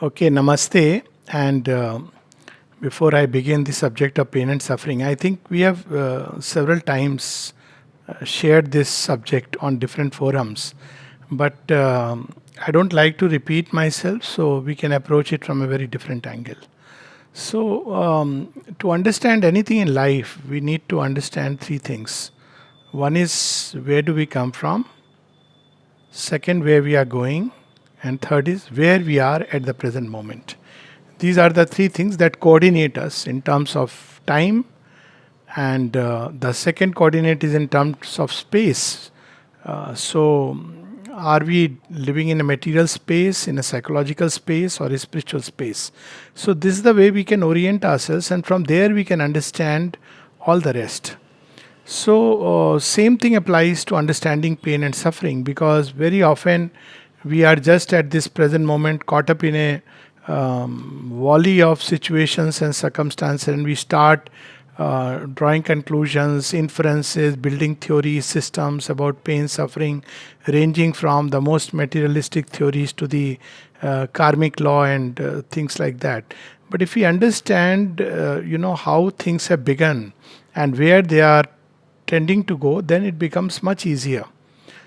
Okay, namaste. And before I begin the subject of pain and suffering, I think we have several times shared this subject on different forums. But I don't like to repeat myself, so we can approach it from a very different angle. So, to understand anything in life, we need to understand three things. One is where do we come from, second, where we are going, and third is where we are at the present moment. These are the three things that coordinate us in terms of time, and the second coordinate is in terms of space. So, are we living in a material space, in a psychological space, or a spiritual space? So, this is the way we can orient ourselves, and from there we can understand all the rest. So, same thing applies to understanding pain and suffering because very often we are just at this present moment caught up in a volley of situations and circumstances, and we start drawing conclusions, inferences, building theories, systems about pain, suffering, ranging from the most materialistic theories to the karmic law and things like that. But if we understand, how things have begun and where they are tending to go, then it becomes much easier.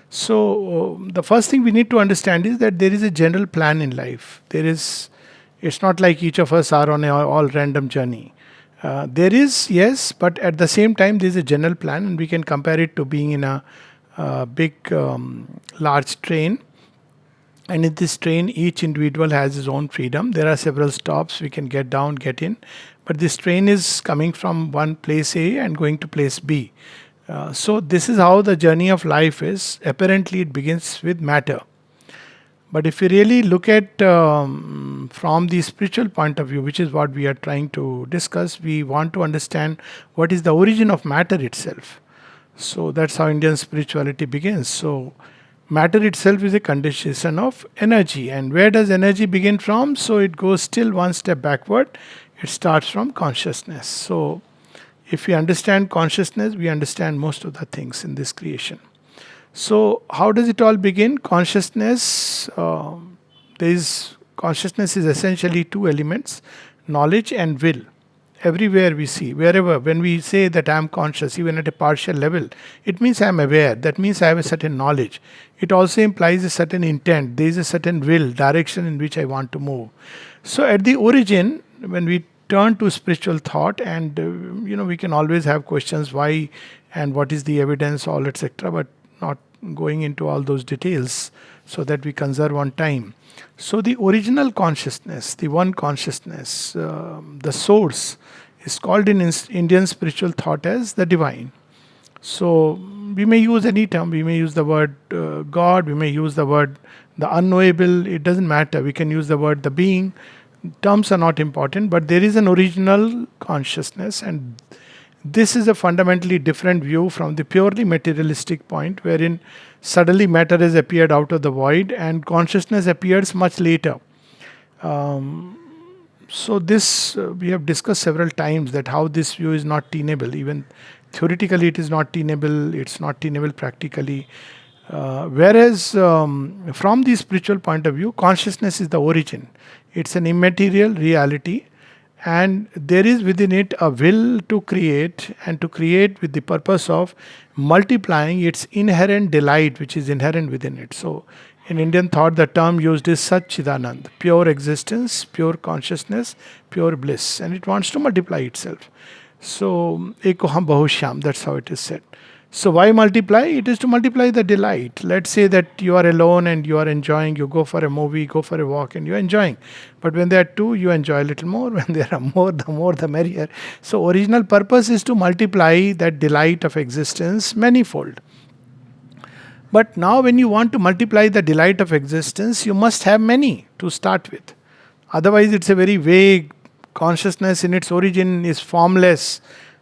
So, the first thing we need to understand is that there is a general plan in life. It's not like each of us are on a all random journey. There is, yes, but at the same time, there is a general plan, and we can compare it to being in a big, large train. And in this train, each individual has his own freedom. There are several stops we can get down, get in. But this train is coming from one place A and going to place B. So, this is how the journey of life is. Apparently, it begins with matter. But if you really look at from the spiritual point of view, which is what we are trying to discuss, we want to understand what is the origin of matter itself. So that's how Indian spirituality begins. So matter itself is a condition of energy. And where does energy begin from? So it goes still one step backward. It starts from consciousness. So if we understand consciousness, we understand most of the things in this creation. So, how does it all begin? Consciousness is essentially two elements: knowledge and will. Everywhere we see, wherever, when we say that I am conscious, even at a partial level, it means I am aware. That means I have a certain knowledge. It also implies a certain intent. There is a certain will, direction in which I want to move. So, at the origin, when we turn to spiritual thought, and we can always have questions why and what is the evidence, all etc. But not going into all those details so that we conserve on time. So, the original consciousness, the one consciousness, the source, is called in Indian spiritual thought as the divine. So, we may use any term, we may use the word God, we may use the word the unknowable, it doesn't matter. We can use the word the being. Terms are not important, but there is an original consciousness, and this is a fundamentally different view from the purely materialistic point, wherein suddenly matter has appeared out of the void and consciousness appears much later. So, this we have discussed several times that how this view is not tenable. Even theoretically, it is not tenable, it's not tenable practically. Whereas, from the spiritual point of view, consciousness is the origin, it's an immaterial reality, and there is within it a will to create, and to create with the purpose of multiplying its inherent delight which is inherent within it. So in Indian thought, the term used is Satchidanand, pure existence, pure consciousness, pure bliss, and it wants to multiply itself. So ekoham bahushyam, that's how it is said. So why multiply? It is to multiply the delight. Let's say that you are alone and you are enjoying, you go for a movie, go for a walk, and you're enjoying. But when there are two, you enjoy a little more. When there are more the merrier. So original purpose is to multiply that delight of existence manifold. But now when you want to multiply the delight of existence, you must have many to start with. Otherwise it's a very vague consciousness. In its origin is formless.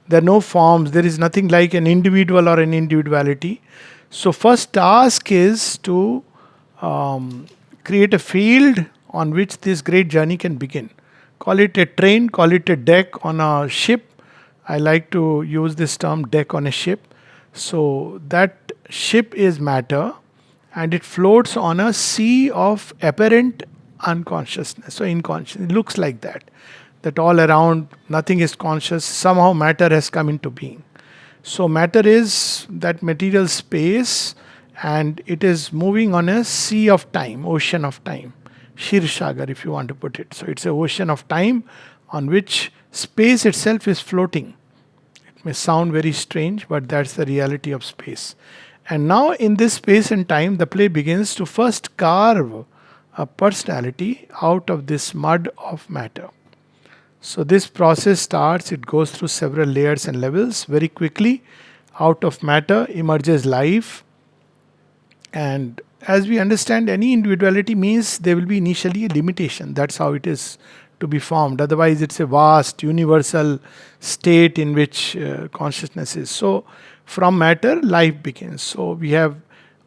There are no forms. There is nothing like an individual or an individuality. So first task is to create a field on which this great journey can begin. Call it a train, call it a deck on a ship. I like to use this term, deck on a ship. So that ship is matter, and it floats on a sea of apparent unconsciousness. So inconscious. It looks like that. That all around nothing is conscious. Somehow matter has come into being. So matter is that material space, and it is moving on a sea of time, ocean of time. Shirsagar, if you want to put it. So it's an ocean of time on which space itself is floating. It may sound very strange, but that's the reality of space. And now, in this space and time, the play begins to first carve a personality out of this mud of matter. So, this process starts, it goes through several layers and levels. Very quickly, out of matter emerges life. And as we understand, any individuality means there will be initially a limitation. That's how it is to be formed. Otherwise, it's a vast, universal state in which consciousness is. So, from matter, life begins. So, we have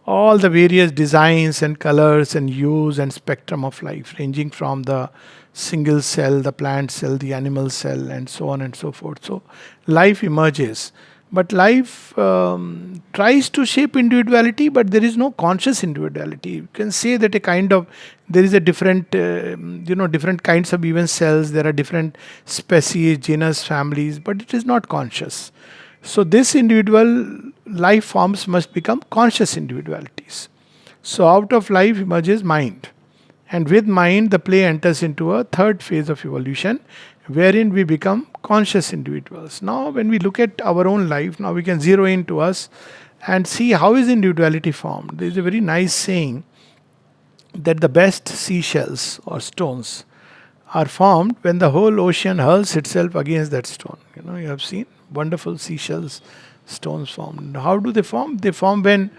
all the various designs and colors and hues and spectrum of life, ranging from the single cell, the plant cell, the animal cell, and so on and so forth. So, life emerges. But life tries to shape individuality, but there is no conscious individuality. You can say that a kind of, there is a different, different kinds of even cells. There are different species, genus, families, but it is not conscious. So this individual life forms must become conscious individualities. So out of life emerges mind. And with mind, the play enters into a third phase of evolution, wherein we become conscious individuals. Now, when we look at our own life, now we can zero in to us and see how is individuality formed. There is a very nice saying that the best seashells or stones are formed when the whole ocean hurls itself against that stone. You have seen wonderful seashells, stones formed. How do they form? They form when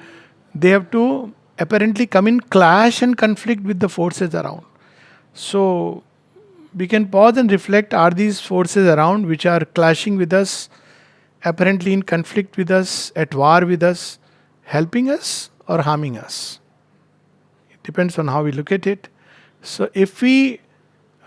they have to apparently come in clash and conflict with the forces around. So we can pause and reflect, are these forces around which are clashing with us, apparently in conflict with us, at war with us, helping us or harming us? It depends on how we look at it. So if we,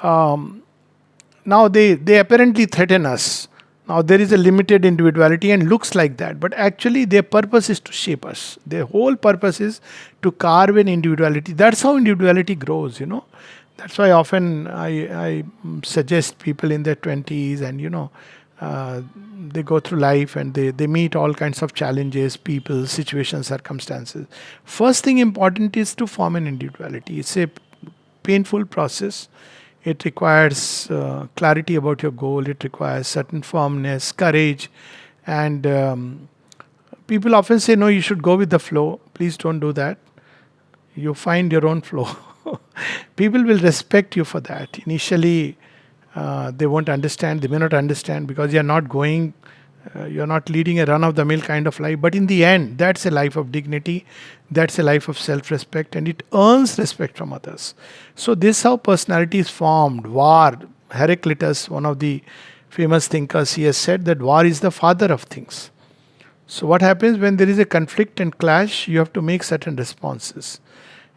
now they apparently threaten us. Now there is a limited individuality and looks like that, but actually their purpose is to shape us. Their whole purpose is to carve an individuality. That's how individuality grows. That's why often I suggest people in their 20s and they go through life and they meet all kinds of challenges, people, situations, circumstances. First thing important is to form an individuality. It's a painful process. It requires clarity about your goal. It requires certain firmness, courage. And people often say, no, you should go with the flow. Please don't do that. You find your own flow. People will respect you for that. Initially, they won't understand. They may not understand because you're not going, you're not leading a run-of-the-mill kind of life. But in the end, that's a life of dignity. That's a life of self-respect, and it earns respect from others. So this is how personality is formed. War, Heraclitus, one of the famous thinkers, he has said that war is the father of things. So what happens when there is a conflict and clash? You have to make certain responses.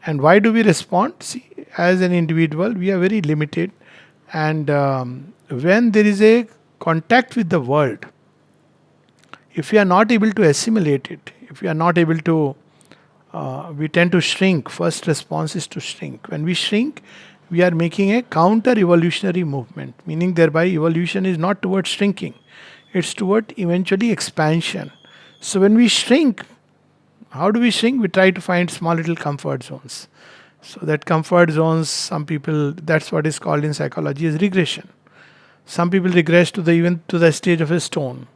And why do we respond? See, as an individual, we are very limited. And when there is a contact with the world, if we are not able to assimilate it, if we are not able to, we tend to shrink. First response is to shrink. When we shrink, we are making a counter-evolutionary movement, meaning thereby evolution is not towards shrinking, it's toward eventually expansion. So when we shrink, how do we shrink? We try to find small little comfort zones. So that comfort zones, some people, that's what is called in psychology as regression. Some people regress to the even to the stage of a stone.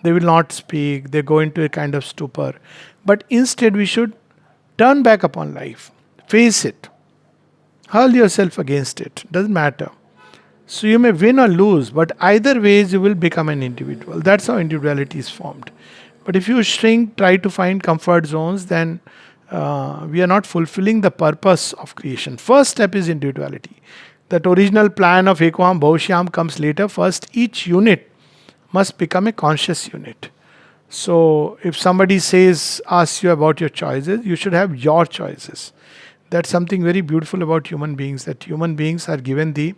They will not speak, they go into a kind of stupor. But instead we should turn back upon life, face it, hurl yourself against it, doesn't matter. So you may win or lose, but either ways you will become an individual. That's how individuality is formed. But if you shrink, try to find comfort zones, then we are not fulfilling the purpose of creation. First step is individuality. That original plan of Ekvam Bhaushyam comes later. First, each unit must become a conscious unit. So if somebody asks you about your choices, you should have your choices. That's something very beautiful about human beings, that human beings are given the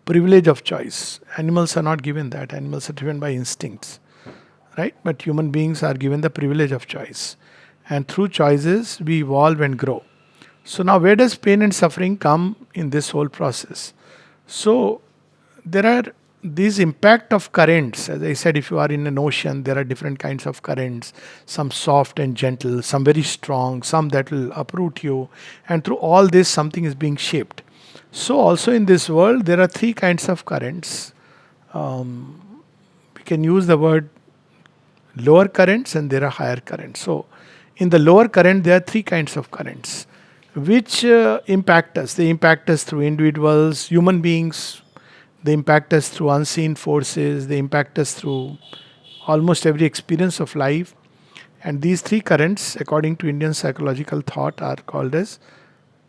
privilege of choice. Animals are not given that. Animals are driven by instincts. Right? But human beings are given the privilege of choice. And through choices, we evolve and grow. So now where does pain and suffering come in this whole process? So there are these impact of currents. As I said, if you are in an ocean, there are different kinds of currents, some soft and gentle, some very strong, some that will uproot you, and through all this something is being shaped. So also in this world there are three kinds of currents. We can use the word lower currents and there are higher currents. So in the lower current there are three kinds of currents which impact us. They impact us through individuals, human beings. They impact us through unseen forces. They impact us through almost every experience of life. And these three currents, according to Indian psychological thought, are called as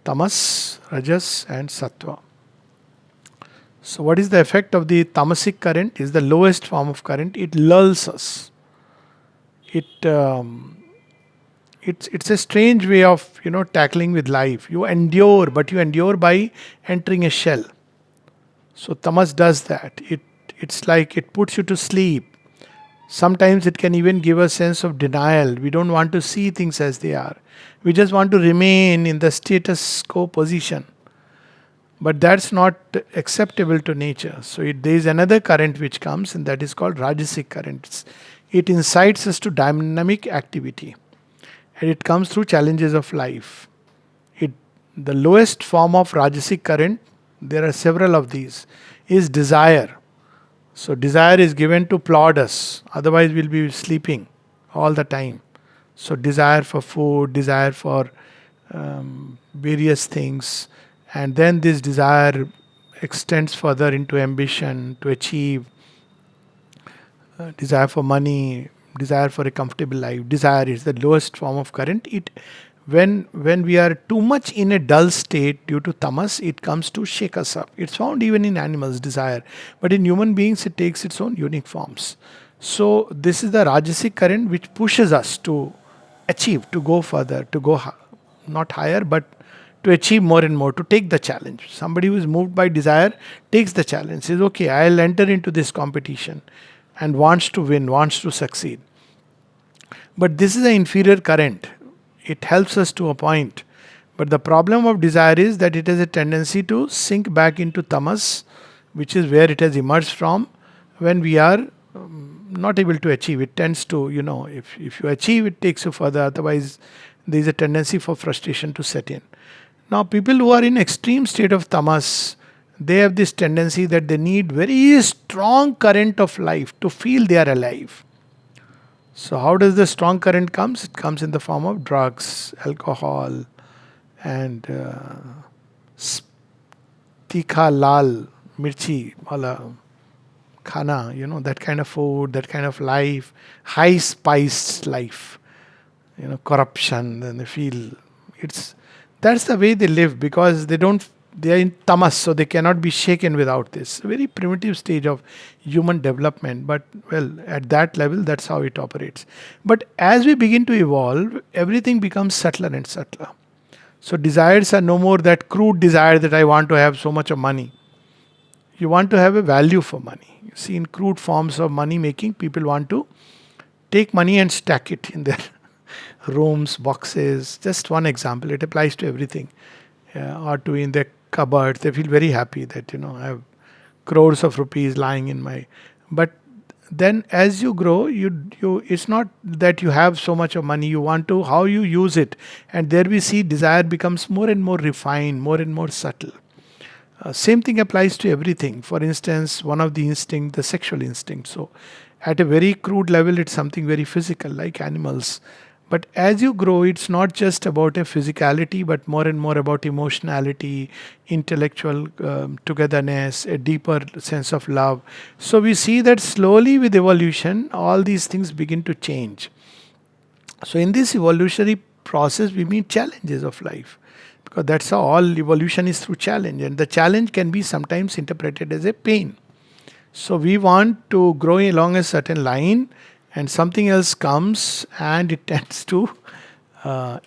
tamas, rajas, and sattva. So, what is the effect of the tamasic current? Is the lowest form of current. It lulls us. It it's a strange way of tackling with life. You endure, but you endure by entering a shell. So tamas does that. It's like it puts you to sleep. Sometimes it can even give a sense of denial. We don't want to see things as they are. We just want to remain in the status quo position. But that's not acceptable to nature. So there is another current which comes, and that is called rajasic currents. It incites us to dynamic activity, and it comes through challenges of life. It the lowest form of rajasic current, there are several of these, is desire. So desire is given to plod us, otherwise we'll be sleeping all the time. So desire for food, desire for various things, and then this desire extends further into ambition to achieve, desire for money, desire for a comfortable life. Desire is the lowest form of current. It when we are too much in a dull state due to tamas, it comes to shake us up. It's found even in animals, desire, but in human beings it takes its own unique forms. So this is the rajasic current which pushes us to achieve, to go further, to go not higher, but to achieve more and more, to take the challenge. Somebody who is moved by desire takes the challenge, says, okay, I'll enter into this competition, and wants to win, wants to succeed. But this is an inferior current. It helps us to a point. But the problem of desire is that it has a tendency to sink back into tamas, which is where it has emerged from when we are not able to achieve. It tends to, if you achieve, it takes you further. Otherwise, there is a tendency for frustration to set in. Now, people who are in extreme state of tamas, they have this tendency that they need very strong current of life to feel they are alive. So how does the strong current comes? It comes in the form of drugs, alcohol, and tikha lal, mirchi, wala khana, that kind of food, that kind of life, high spiced life, corruption, and they feel it's that's the way they live because they are in tamas, so they cannot be shaken without this. A very primitive stage of human development, but well, at that level, that's how it operates. But as we begin to evolve, everything becomes subtler and subtler. So desires are no more that crude desire that I want to have so much of money. You want to have a value for money. You see, in crude forms of money making, people want to take money and stack it in their rooms, boxes. Just one example, it applies to everything. Or to in their cupboards, they feel very happy that I have crores of rupees lying in my. But then, as you grow, you it's not that you have so much of money. You want to how you use it, and there we see desire becomes more and more refined, more and more subtle. Same thing applies to everything. For instance, one of the instinct, the sexual instinct. So, at a very crude level, it's something very physical, like animals. But as you grow, it's not just about a physicality, but more and more about emotionality, intellectual togetherness, a deeper sense of love. So we see that slowly with evolution, all these things begin to change. So in this evolutionary process, we meet challenges of life because that's how all evolution is through challenge, and the challenge can be sometimes interpreted as a pain. So we want to grow along a certain line, and something else comes and it tends to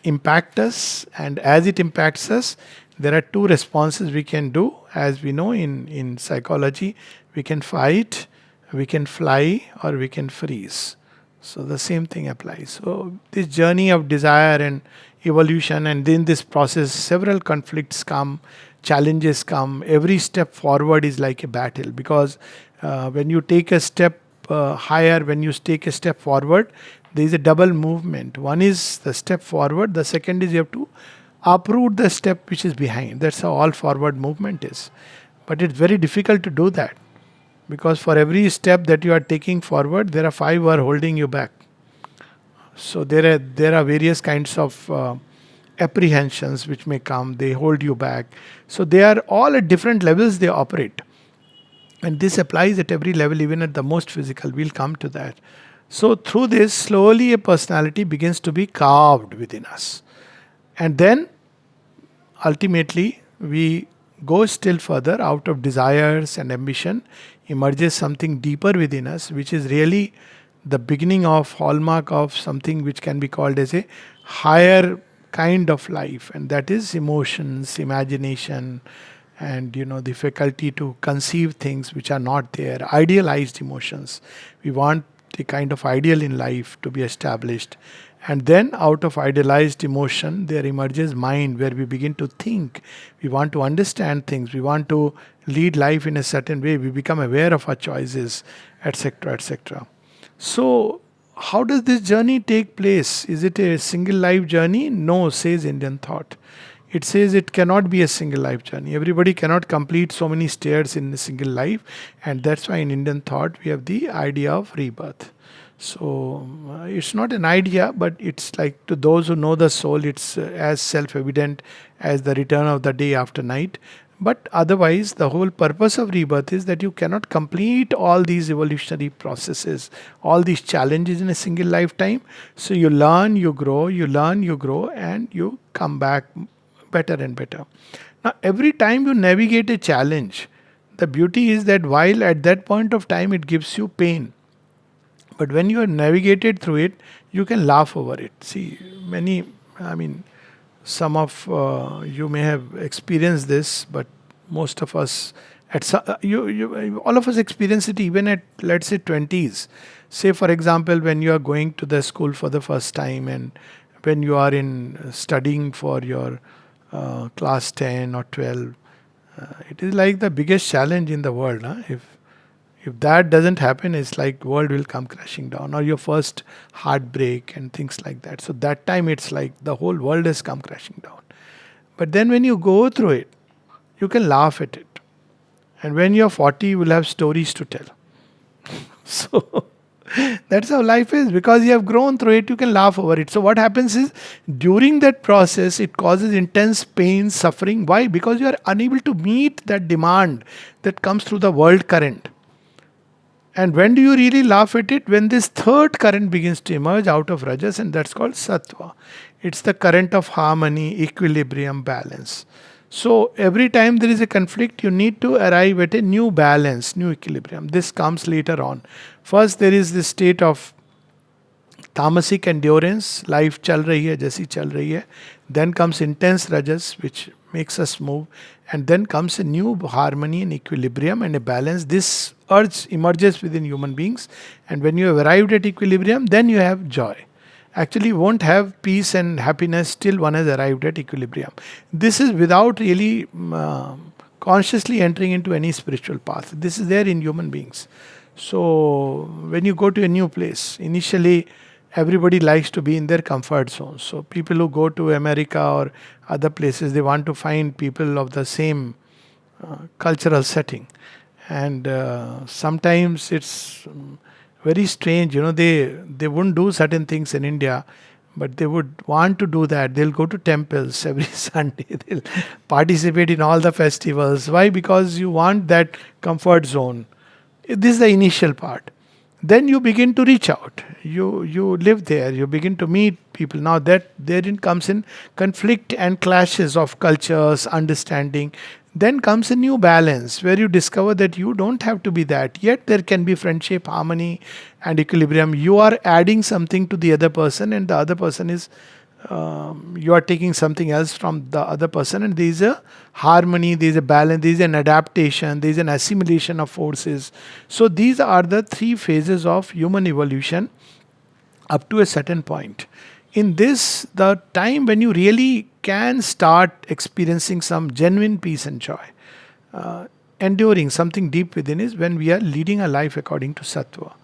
impact us. And as it impacts us, there are two responses we can do. As we know in psychology, we can fight, we can fly, or we can freeze. So the same thing applies. So this journey of desire and evolution, and in this process several conflicts come, challenges come. Every step forward is like a battle, because when you take a step higher, when you take a step forward, there is a double movement. One is the step forward, the second is you have to uproot the step which is behind. That's how all forward movement is. But it's very difficult to do that, because for every step that you are taking forward, there are five who are holding you back. So there are various kinds of apprehensions which may come. They hold you back. So they are all at different levels. They operate, and this applies at every level, even at the most physical. We'll come to that. So through this, slowly a personality begins to be carved within us, and then ultimately we go still further. Out of desires and ambition emerges something deeper within us, which is really the beginning of hallmark of something which can be called as a higher kind of life, and that is emotions, imagination, and the faculty to conceive things which are not there, idealized emotions. We want a kind of ideal in life to be established, and then out of idealized emotion there emerges mind, where we begin to think. We want to understand things, we want to lead life in a certain way, we become aware of our choices, etc., etc. So how does this journey take place? Is it a single life journey? No, says Indian thought. It says it cannot be a single life journey. Everybody cannot complete so many stairs in a single life, and that's why in Indian thought we have the idea of rebirth. So it's not an idea, but it's like, to those who know the soul, it's as self-evident as the return of the day after night. But otherwise, the whole purpose of rebirth is that you cannot complete all these evolutionary processes, all these challenges in a single lifetime. So you learn, you grow, you learn, you grow, and you come back better and better. Now, every time you navigate a challenge, the beauty is that while at that point of time it gives you pain, but when you have navigated through it, you can laugh over it. See, some of you may have experienced this, but most of us, all of us experience it even at, let's say, 20s. Say, for example, when you are going to the school for the first time, and when you are in studying for your class 10 or 12, it is like the biggest challenge in the world. Huh? If that doesn't happen, it's like world will come crashing down, or your first heartbreak and things like that. So that time it's like the whole world has come crashing down. But then when you go through it, you can laugh at it. And when you're 40, you will have stories to tell. So that's how life is. Because you have grown through it, you can laugh over it. So what happens is, during that process, it causes intense pain, suffering. Why? Because you are unable to meet that demand that comes through the world current. And when do you really laugh at it? When this third current begins to emerge out of Rajas, and that's called Sattva. It's the current of harmony, equilibrium, balance. So every time there is a conflict, you need to arrive at a new balance, new equilibrium. This comes later on. First, there is this state of Thomasic endurance, life chal rahi hai, jaisi chal rahi hai. Then comes intense Rajas, which makes us move. And then comes a new harmony and equilibrium and a balance. This urge emerges within human beings. And when you have arrived at equilibrium, then you have joy. Actually, you won't have peace and happiness till one has arrived at equilibrium. This is without really consciously entering into any spiritual path. This is there in human beings. So when you go to a new place, initially everybody likes to be in their comfort zone. So people who go to America or other places, they want to find people of the same cultural setting. And sometimes it's very strange, they wouldn't do certain things in India, but they would want to do that. They'll go to temples every Sunday. They'll participate in all the festivals. Why? Because you want that comfort zone. This is the initial part. Then you begin to reach out. You live there. You begin to meet people. Now that therein comes in conflict and clashes of cultures, understanding. Then comes a new balance where you discover that you don't have to be that. Yet there can be friendship, harmony, and equilibrium. You are adding something to the other person, and the other person is, you are taking something else from the other person, and there is a harmony, there is a balance, there is an adaptation, there is an assimilation of forces. So these are the three phases of human evolution up to a certain point. in this, the time when you really can start experiencing some genuine peace and joy, uh, enduring something deep within, is when we are leading a life according to sattva,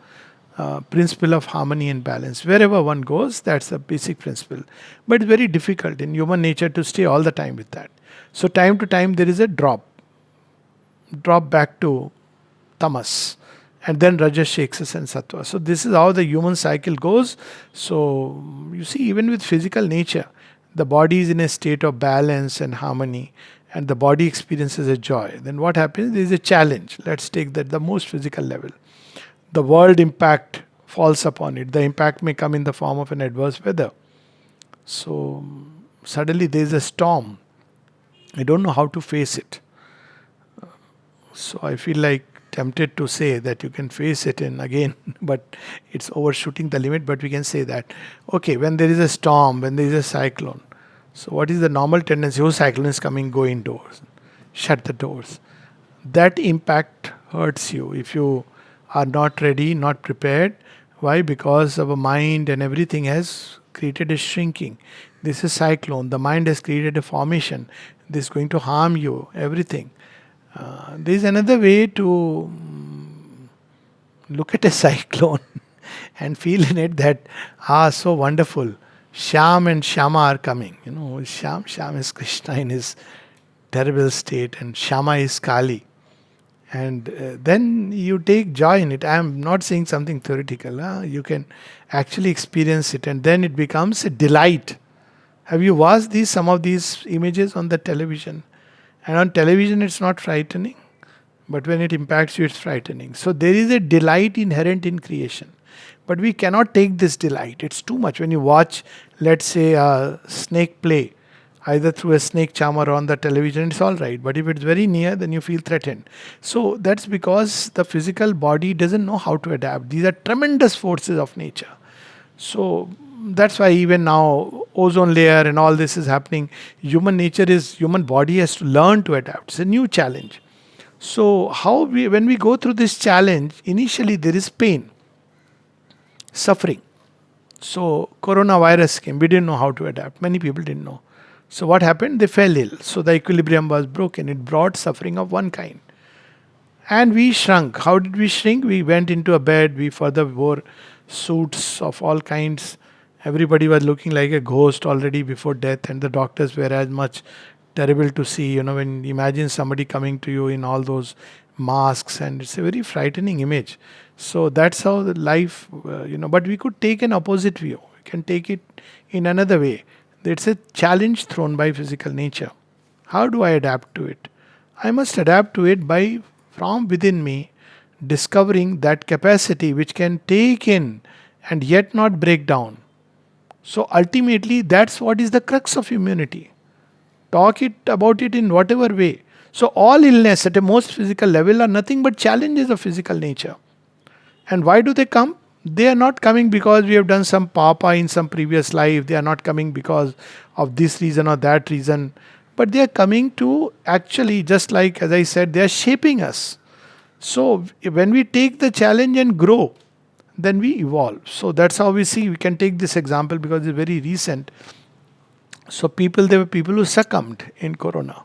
principle of harmony and balance. Wherever one goes, that's the basic principle. But it's very difficult in human nature to stay all the time with that. So time to time there is a drop back to tamas, and then rajas shakes us and sattva. So this is how the human cycle goes. So you see, even with physical nature, the body is in a state of balance and harmony, and the body experiences a joy. Then what happens? There is a challenge. Let's take that, the most physical level. The world impact falls upon it. The impact may come in the form of an adverse weather. So suddenly there is a storm. I don't know how to face it. So I feel like tempted to say that you can face it, and again, but it's overshooting the limit. But we can say that, okay, when there is a storm, when there is a cyclone, so what is the normal tendency? Oh, cyclone is coming, go indoors, shut the doors. That impact hurts you if you are not ready, not prepared. Why? Because our mind and everything has created a shrinking. This is cyclone. The mind has created a formation. This is going to harm you, everything. There is another way to look at a cyclone and feel in it that, so wonderful. Sham and Shama are coming. Sham is Krishna in his terrible state, and Shama is Kali. And then you take joy in it. I am not saying something theoretical. You can actually experience it, and then it becomes a delight. Have you watched some of these images on the television? And on television, it's not frightening, but when it impacts you, it's frightening. So there is a delight inherent in creation, but we cannot take this delight. It's too much. When you watch, let's say, a snake play, either through a snake charmer or on the television, it's all right. But if it's very near, then you feel threatened. So that's because the physical body doesn't know how to adapt. These are tremendous forces of nature. So that's why even now ozone layer and all this is happening. Human body has to learn to adapt. It's a new challenge. So when we go through this challenge, initially there is pain, suffering. So coronavirus came, we didn't know how to adapt. Many people didn't know. So what happened? They fell ill. So the equilibrium was broken. It brought suffering of one kind. And we shrunk. How did we shrink? We went into a bed. We further wore suits of all kinds. Everybody was looking like a ghost already before death, and the doctors were as much terrible to see. When imagine somebody coming to you in all those masks, and it's a very frightening image. So that's how the life, But we could take an opposite view. We can take it in another way. It's a challenge thrown by physical nature. How do I adapt to it? I must adapt to it by, from within me, discovering that capacity which can take in and yet not break down. So ultimately, that's what is the crux of immunity. Talk about it in whatever way. So all illness at a most physical level are nothing but challenges of physical nature. And why do they come? They are not coming because we have done some papa in some previous life. They are not coming because of this reason or that reason. But they are coming to actually, just like as I said, they are shaping us. So when we take the challenge and grow, then we evolve. So that's how we see. We can take this example because it's very recent. So there were people who succumbed in Corona.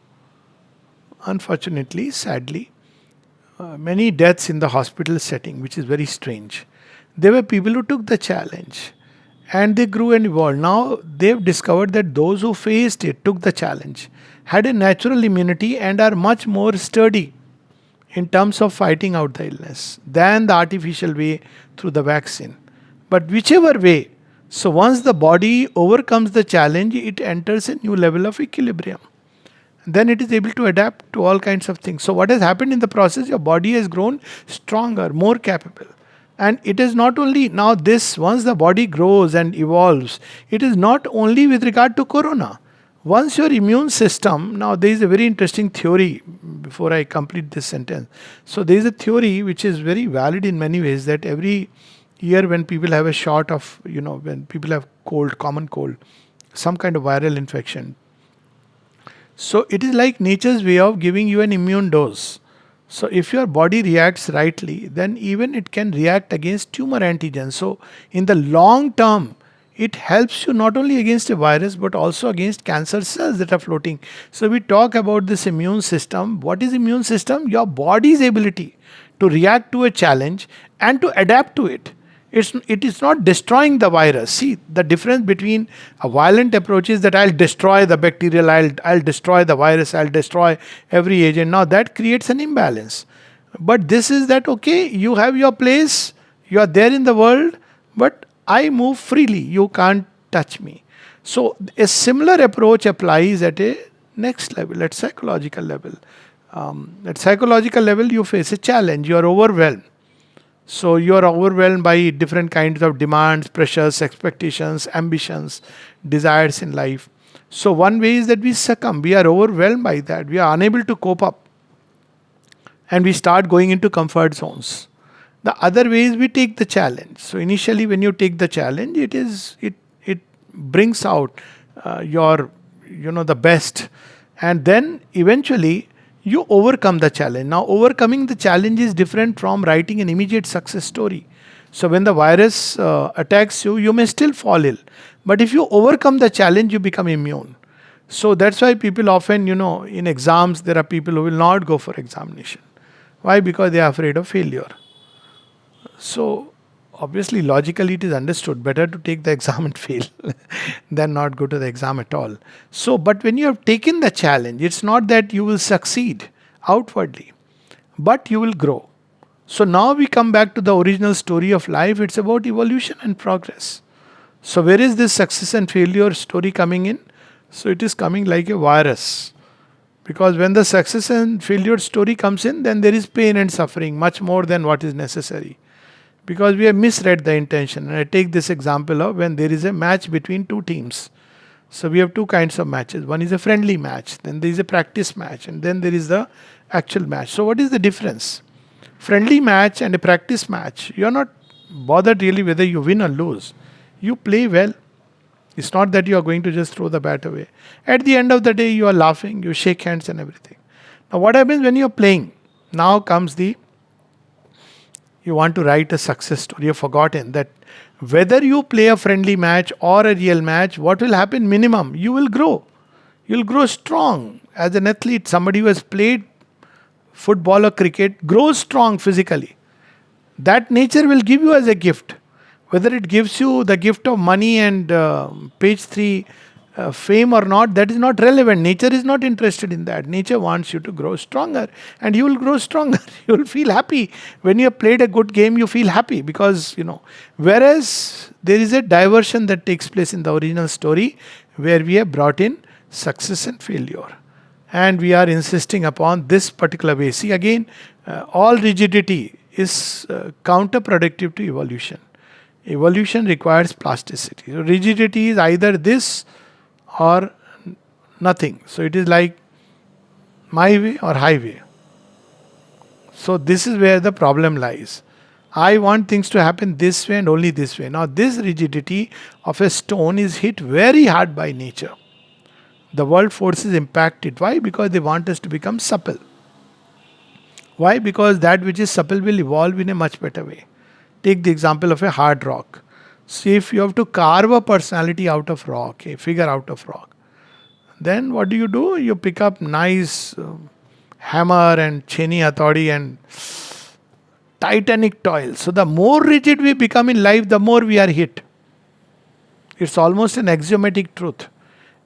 Unfortunately, sadly, many deaths in the hospital setting, which is very strange. There were people who took the challenge and they grew and evolved. Now they've discovered that those who faced it, took the challenge, had a natural immunity and are much more sturdy in terms of fighting out the illness than the artificial way through the vaccine. But whichever way, so once the body overcomes the challenge, it enters a new level of equilibrium. Then it is able to adapt to all kinds of things. So what has happened in the process? Your body has grown stronger, more capable. And it is not only now this, once the body grows and evolves, it is not only with regard to corona. Once your immune system, now there is a very interesting theory before I complete this sentence. So there is a theory which is very valid in many ways, that every year when people have a shot of, when people have cold, common cold, some kind of viral infection. So it is like nature's way of giving you an immune dose. So if your body reacts rightly, then even it can react against tumor antigens. So in the long term, It helps you not only against a virus but also against cancer cells that are floating. So we talk about this immune system. What is immune system? Your body's ability to react to a challenge and to adapt to it. It is not destroying the virus. See, the difference between a violent approach is that I'll destroy the bacterial, I'll destroy the virus, I'll destroy every agent. Now that creates an imbalance. But this is that, okay, you have your place, you are there in the world, but I move freely. You can't touch me. So a similar approach applies at a next level, at psychological level. At psychological level, you face a challenge. You are overwhelmed. So you are overwhelmed by different kinds of demands, pressures, expectations, ambitions, desires in life. So one way is that we succumb. We are overwhelmed by that. We are unable to cope up, and we start going into comfort zones. The other way is we take the challenge. So initially, when you take the challenge, it brings out your the best, and then eventually you overcome the challenge. Now, overcoming the challenge is different from writing an immediate success story. So when the virus attacks you, you may still fall ill, but if you overcome the challenge, you become immune. So that's why people often, in exams, there are people who will not go for examination. Why? Because they are afraid of failure. So, obviously, logically, it is understood better to take the exam and fail than not go to the exam at all. So, but when you have taken the challenge, it's not that you will succeed outwardly, but you will grow. So, now we come back to the original story of life. It's about evolution and progress. So, where is this success and failure story coming in? So, it is coming like a virus. Because when the success and failure story comes in, then there is pain and suffering, much more than what is necessary, because we have misread the intention. And I take this example of when there is a match between two teams. So we have two kinds of matches. One is a friendly match, then there is a practice match, and then there is the actual match. So what is the difference? Friendly match and a practice match, you are not bothered really whether you win or lose. You play well. It's not that you are going to just throw the bat away. At the end of the day, you are laughing, you shake hands and everything. Now what happens when you are playing? Now comes you want to write a success story. You've forgotten that whether you play a friendly match or a real match, what will happen minimum? You will grow. You'll grow strong. As an athlete, somebody who has played football or cricket grows strong physically. That nature will give you as a gift. Whether it gives you the gift of money and page 3 fame or not, that is not relevant. Nature is not interested in that. Nature wants you to grow stronger, and you will grow stronger. You will feel happy. When you have played a good game, you feel happy because, Whereas there is a diversion that takes place in the original story where we have brought in success and failure. And we are insisting upon this particular way. See, again, all rigidity is counterproductive to evolution. Evolution requires plasticity. So rigidity is either this or nothing. So it is like my way or highway. So this is where the problem lies. I want things to happen this way and only this way. Now this rigidity of a stone is hit very hard by nature. The world forces impact it. Why? Because they want us to become supple. Why? Because that which is supple will evolve in a much better way. Take the example of a hard rock. See, if you have to carve a personality out of rock, a figure out of rock, then what do? You pick up nice hammer and cheni hathodi and titanic toil. So the more rigid we become in life, the more we are hit. It's almost an axiomatic truth.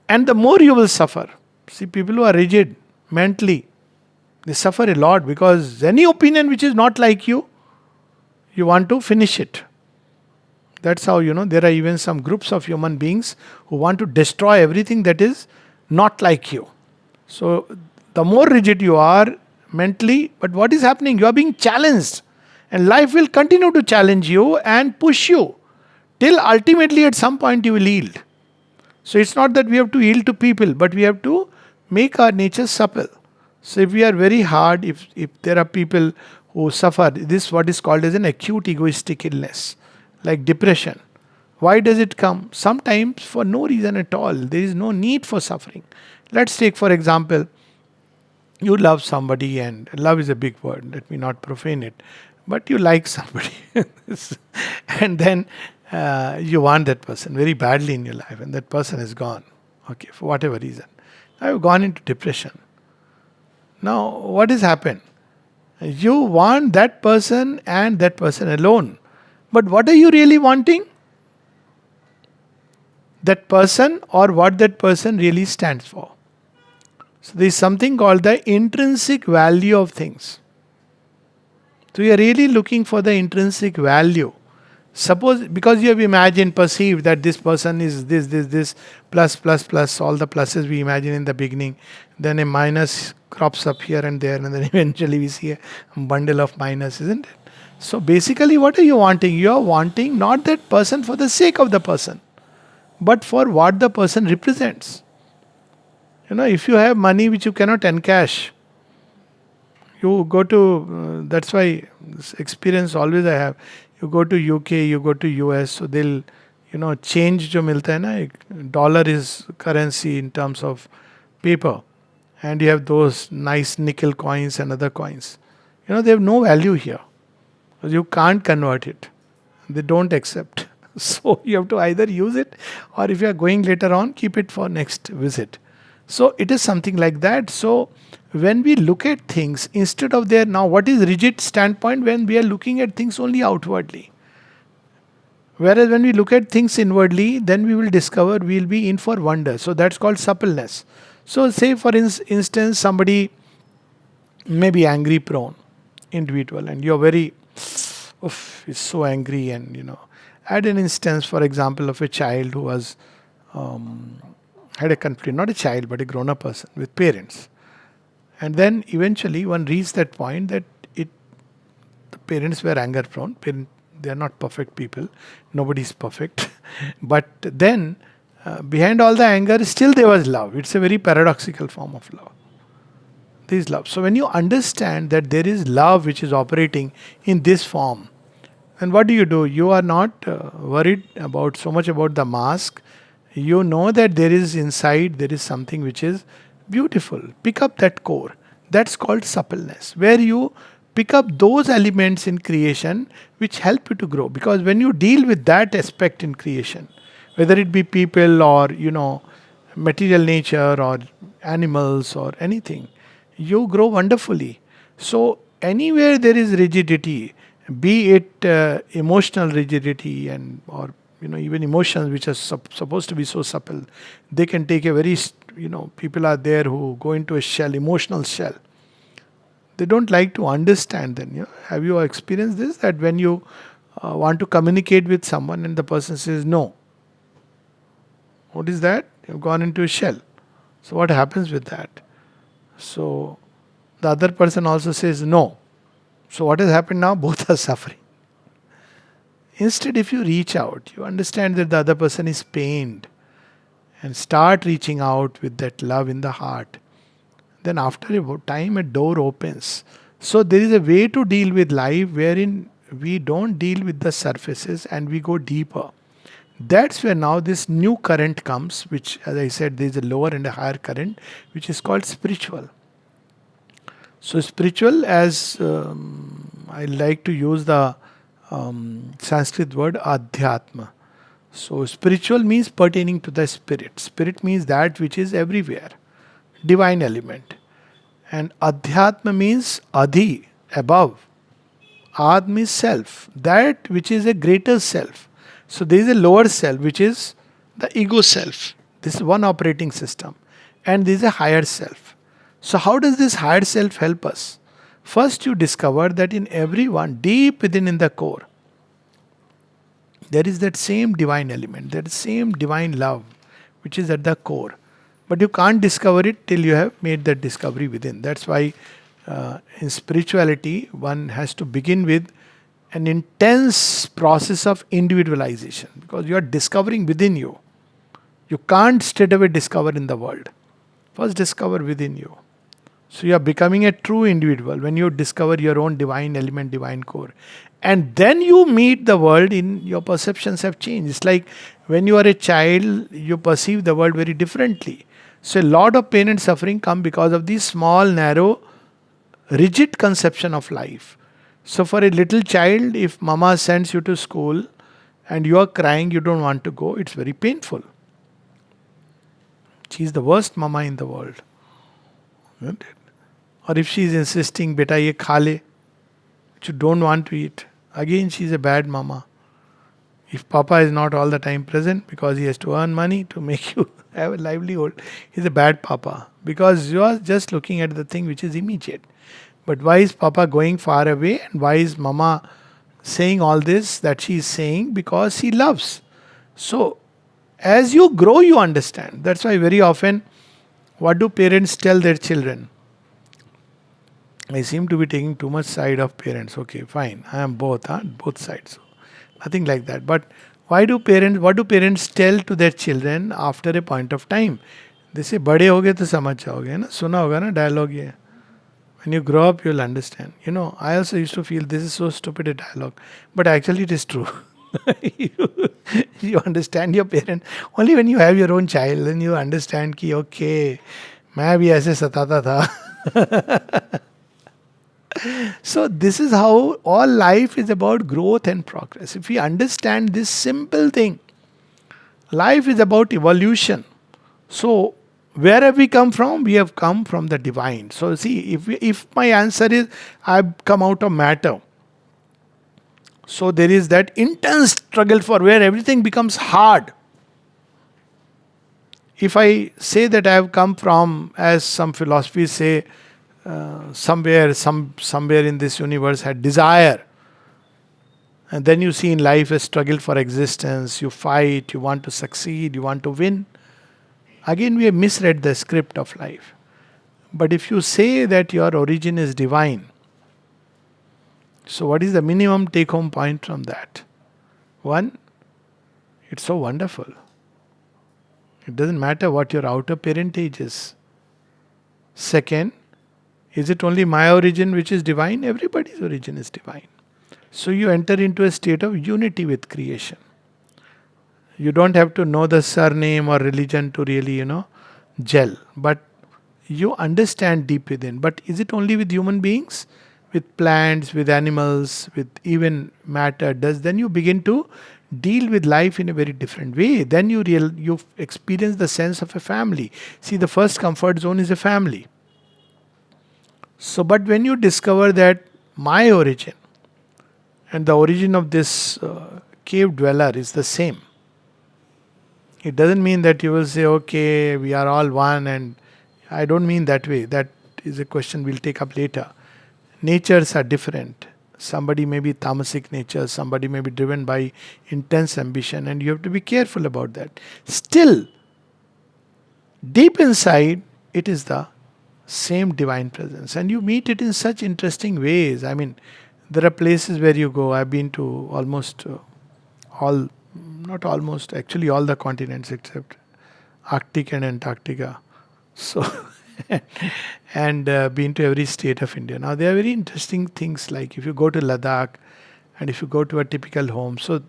And the more you will suffer. See, people who are rigid mentally, they suffer a lot because any opinion which is not like you want to finish it. That's how, there are even some groups of human beings who want to destroy everything that is not like you. So, the more rigid you are mentally, but what is happening? You are being challenged. And life will continue to challenge you and push you till ultimately at some point you will yield. So, it's not that we have to yield to people, but we have to make our nature supple. So, if we are very hard, if there are people who suffer, this is what is called as an acute egoistic illness, like depression. Why does it come? Sometimes for no reason at all. There is no need for suffering. Let's take, for example, you love somebody, and love is a big word, let me not profane it, but you like somebody. And then You want that person very badly in your life, and that person is gone. Okay, for whatever reason. Now you've gone into depression. Now, what has happened? You want that person and that person alone. But what are you really wanting? That person or what that person really stands for. So there is something called the intrinsic value of things. So you are really looking for the intrinsic value. Suppose because you have imagined, perceived that this person is this, plus, plus, plus, all the pluses we imagine in the beginning, then a minus crops up here and there, and then eventually we see a bundle of minus, isn't it? So basically, what are you wanting? You are wanting not that person for the sake of the person, but for what the person represents. If you have money which you cannot encash, you go to, that's why this experience always I have. You go to UK, you go to US, so they'll, change जो मिलता है ना, एक dollar is currency in terms of paper, and you have those nice nickel coins and other coins. They have no value here. You can't convert it. They don't accept. So you have to either use it, or if you are going later on, keep it for next visit. So it is something like that. So when we look at things, instead of there now, what is rigid standpoint when we are looking at things only outwardly? Whereas when we look at things inwardly, then we will discover we will be in for wonder. So that's called suppleness. So say for instance, somebody may be angry prone individual, and you're very, is so angry, and add an instance, for example, of a child who was had a conflict, not a child but a grown-up person with parents, and then eventually one reached that point that the parents were anger prone. They are not perfect people. Nobody is perfect, but then behind all the anger, still there was love. It's a very paradoxical form of love. There is love. So when you understand that there is love which is operating in this form, and what do? You are not worried about so much about the mask. You know that there is inside, there is something which is beautiful. Pick up that core. That's called suppleness, where you pick up those elements in creation which help you to grow. Because when you deal with that aspect in creation, whether it be people or, material nature or animals or anything, you grow wonderfully. So anywhere there is rigidity, be it emotional rigidity and or even emotions which are supposed to be so supple, they can take a very people are there who go into a shell, emotional shell. They don't like to understand then. Have you experienced this, that when you want to communicate with someone and the person says no? What is that? You've gone into a shell. So what happens with that? So the other person also says no. So what has happened now? Both are suffering. Instead, if you reach out, you understand that the other person is pained, and start reaching out with that love in the heart, then after a time a door opens. So there is a way to deal with life wherein we don't deal with the surfaces and we go deeper. That's where now this new current comes, which, as I said, there is a lower and a higher current, which is called spiritual. So spiritual, as I like to use the Sanskrit word adhyatma. So spiritual means pertaining to the spirit. Spirit means that which is everywhere, divine element. And adhyatma means adhi, above. Ad means self, that which is a greater self. So there is a lower self which is the ego self. This is one operating system. And there is a higher self. So how does this higher self help us? First you discover that in everyone, deep within in the core, there is that same divine element, that same divine love which is at the core. But you can't discover it till you have made that discovery within. That's why in spirituality, one has to begin with an intense process of individualization, because you are discovering within you. You can't straight away discover in the world. First discover within you. So you are becoming a true individual when you discover your own divine element, divine core. And then you meet the world in your perceptions have changed. It's like when you are a child, you perceive the world very differently. So a lot of pain and suffering come because of this small, narrow, rigid conception of life. So for a little child, if mama sends you to school and you are crying, you don't want to go, it's very painful. She's the worst mama in the world. Isn't it? Or if she's insisting, beta ye kha le, which you don't want to eat, again she's a bad mama. If Papa is not all the time present because he has to earn money to make you have a livelihood, he's a bad Papa because you are just looking at the thing which is immediate. But why is Papa going far away, and why is Mama saying all this that she is saying? Because she loves. So, as you grow, you understand. That's why very often, what do parents tell their children? I seem to be taking too much side of parents. Okay, fine. I am both, huh? Both sides. Nothing like that. But what do parents tell to their children after a point of time? They say, बड़े होगे तो समझ जाओगे ना, सुना होगा ना dialogue ये. When you grow up, you'll understand. I also used to feel this is so stupid a dialogue, but actually it is true. you understand your parent only when you have your own child, then you understand कि okay, मैं भी ऐसे सताता था. So this is how all life is about growth and progress. If we understand this simple thing, life is about evolution. So where have we come from? We have come from the divine. So see, if my answer is I've come out of matter, so there is that intense struggle for where everything becomes hard. If I say that I have come from, as some philosophies say, somewhere in this universe had desire, and then you see in life a struggle for existence, you fight, you want to succeed, you want to win. Again, we have misread the script of life. But if you say that your origin is divine, so what is the minimum take home point from that? One, it's so wonderful. It doesn't matter what your outer parentage is. Second, is it only my origin which is divine? Everybody's origin is divine. So you enter into a state of unity with creation. You don't have to know the surname or religion to really, gel. But you understand deep within. But is it only with human beings? With plants, with animals, with even matter? Then you begin to deal with life in a very different way. Then you experience the sense of a family. See, the first comfort zone is a family. So, but when you discover that my origin and the origin of this cave dweller is the same, it doesn't mean that you will say, okay, we are all one, and I don't mean that way. That is a question we'll take up later. Natures are different. Somebody may be Thomasic nature, somebody may be driven by intense ambition, and you have to be careful about that. Still, deep inside, it is the same divine presence, and you meet it in such interesting ways. I mean, there are places where you go. I've been to almost not almost, actually all the continents except Arctic and Antarctica. So, and been to every state of India. Now, there are very interesting things like if you go to Ladakh and if you go to a typical home, so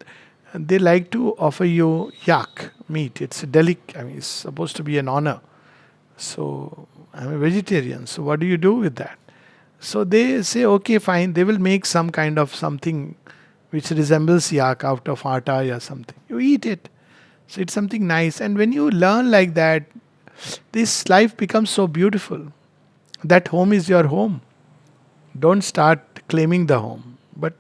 they like to offer you yak meat. It's a it's supposed to be an honor. So, I'm a vegetarian. So, what do you do with that? So, they say, okay, fine. They will make some kind of something which resembles yak out of atta or something. You eat it. So, it's something nice. And when you learn like that, this life becomes so beautiful. That home is your home. Don't start claiming the home. But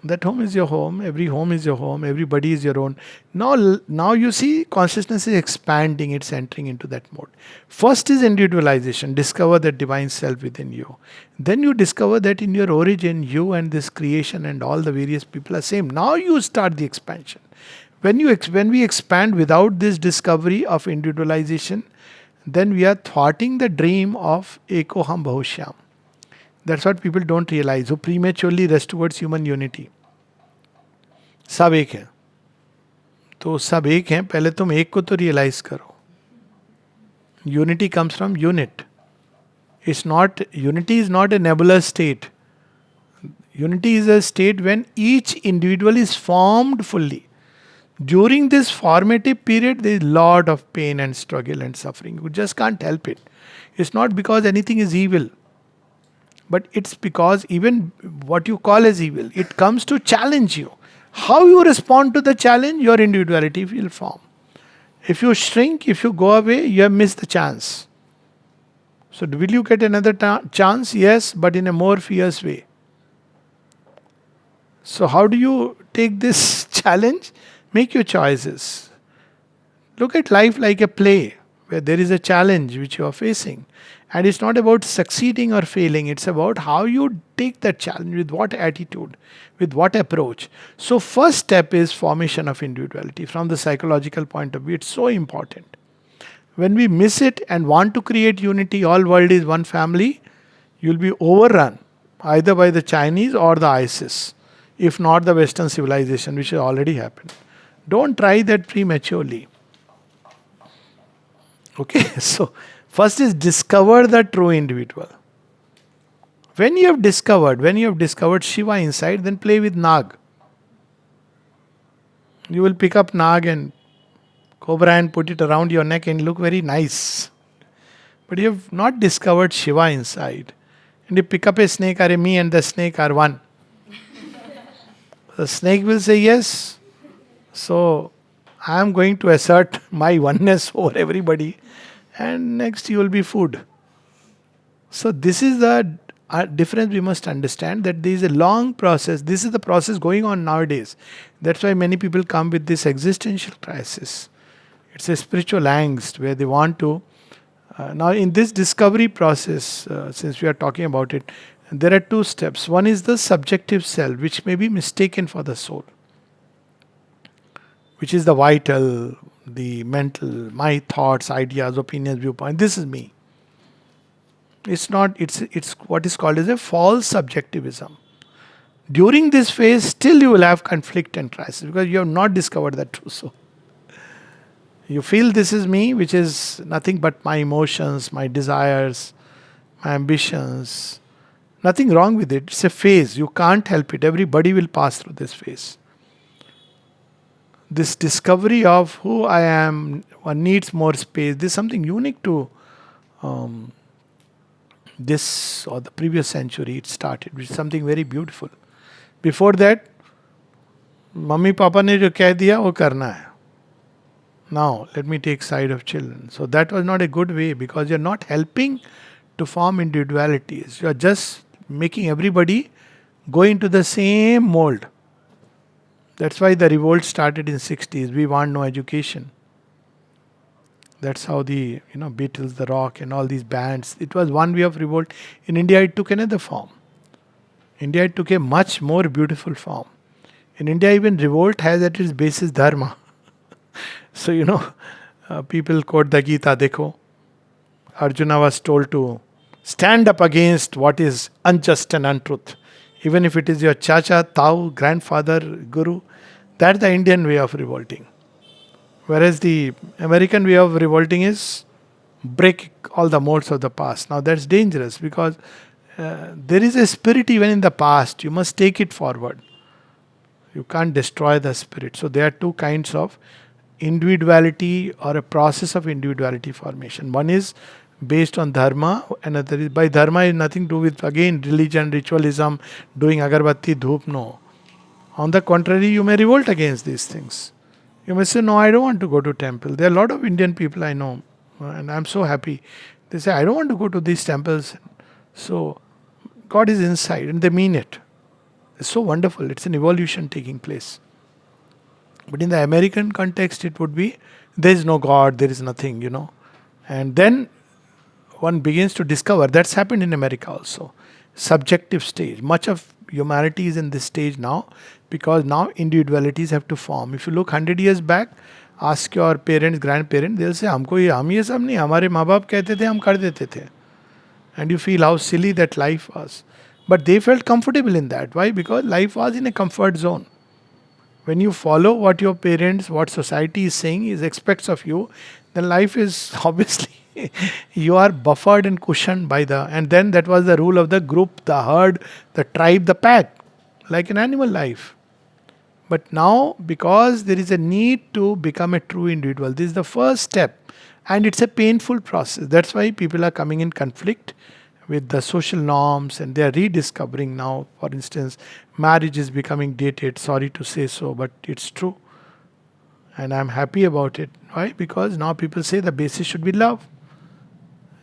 that home is your home. Every home is your home. Everybody is your own. Now you see consciousness is expanding. It's entering into that mode. First is individualization. Discover the divine self within you. Then you discover that in your origin, you and this creation and all the various people are same. Now you start the expansion. When we expand without this discovery of individualization, then we are thwarting the dream of Eko Ham Bahushyam. That's what people don't realize, who prematurely rush towards human unity. सब एक हैं. तो सब एक हैं, पहले तुम एक को तो रियलाइज करो. Unity comes from unit. Unity is not a nebulous state. Unity is a state when each individual is formed fully. During this formative period, there is a lot of pain and struggle and suffering. You just can't help it. It's not because anything is evil, but it's because even what you call as evil, it comes to challenge you. How you respond to the challenge, your individuality will form. If you shrink, if you go away, you have missed the chance. So, will you get another chance? Yes, but in a more fierce way. So, how do you take this challenge? Make your choices. Look at life like a play where there is a challenge which you are facing. And it's not about succeeding or failing, it's about how you take that challenge, with what attitude, with what approach. So, first step is formation of individuality from the psychological point of view. It's so important. When we miss it and want to create unity, all world is one family, you'll be overrun either by the Chinese or the ISIS, if not the Western civilization, which has already happened. Don't try that prematurely. Okay, so first is discover the true individual. When you have discovered Shiva inside, then play with Nag. You will pick up Nag and cobra and put it around your neck and look very nice. But you have not discovered Shiva inside. And you pick up a snake, are me and the snake are one. The snake will say yes. So I am going to assert my oneness over everybody, and next you will be food. So this is the difference we must understand, that there is a long process. This is the process going on nowadays. That's why many people come with this existential crisis. It's a spiritual angst where they want to. Now, in this discovery process, since we are talking about it, there are two steps. One is the subjective self, which may be mistaken for the soul, which is the vital, the mental, my thoughts, ideas, opinions, viewpoint. This is me. It's not. It's what is called as a false subjectivism. During this phase, still you will have conflict and crisis because you have not discovered that true soul. You feel this is me, which is nothing but my emotions, my desires, my ambitions. Nothing wrong with it. It's a phase. You can't help it. Everybody will pass through this phase. This discovery of who I am, one needs more space. This is something unique to this or the previous century. It started with something very beautiful. Before that, mummy papa ने जो कह दिया वो करना है. Now, let me take side of children. So that was not a good way because you're not helping to form individualities. You're just making everybody go into the same mold. That's why the revolt started in 60s. We want no education. That's how the Beatles, the rock, and all these bands. It was one way of revolt. In India, it took another form. India, it took a much more beautiful form. In India, even revolt has at its basis dharma. So people quote the Gita. Dekho, Arjuna was told to stand up against what is unjust and untruth. Even if it is your chacha, tau, grandfather, guru, that's the Indian way of revolting. Whereas the American way of revolting is break all the molds of the past. Now that's dangerous because there is a spirit even in the past. You must take it forward. You can't destroy the spirit. So there are two kinds of individuality or a process of individuality formation. One is based on dharma, another is by dharma is nothing to do with again religion, ritualism, doing agarbatti, dhoop, no. On the contrary, you may revolt against these things. You may say, no, I don't want to go to temple. There are a lot of Indian people I know, and I'm so happy. They say, I don't want to go to these temples. So, God is inside, and they mean it. It's so wonderful. It's an evolution taking place. But in the American context, it would be, there is no God, there is nothing, And then one begins to discover, that's happened in America also. Subjective stage. Much of humanity is in this stage now because now individualities have to form. If you look 100 years back, ask your parents, grandparents, they'll say, हम ये सब नहीं, हमारे माँ बाप कहते थे, हम कर देते थे. And you feel how silly that life was. But they felt comfortable in that. Why? Because life was in a comfort zone. When you follow what your parents, what society is saying, is expects of you, then life is obviously you are buffered and cushioned by and then that was the rule of the group, the herd, the tribe, the pack, like an animal life. But now, because there is a need to become a true individual, this is the first step, and it's a painful process. That's why people are coming in conflict with the social norms, and they are rediscovering now. For instance, marriage is becoming dated. Sorry to say so, but it's true. And I'm happy about it. Why? Because now people say the basis should be love.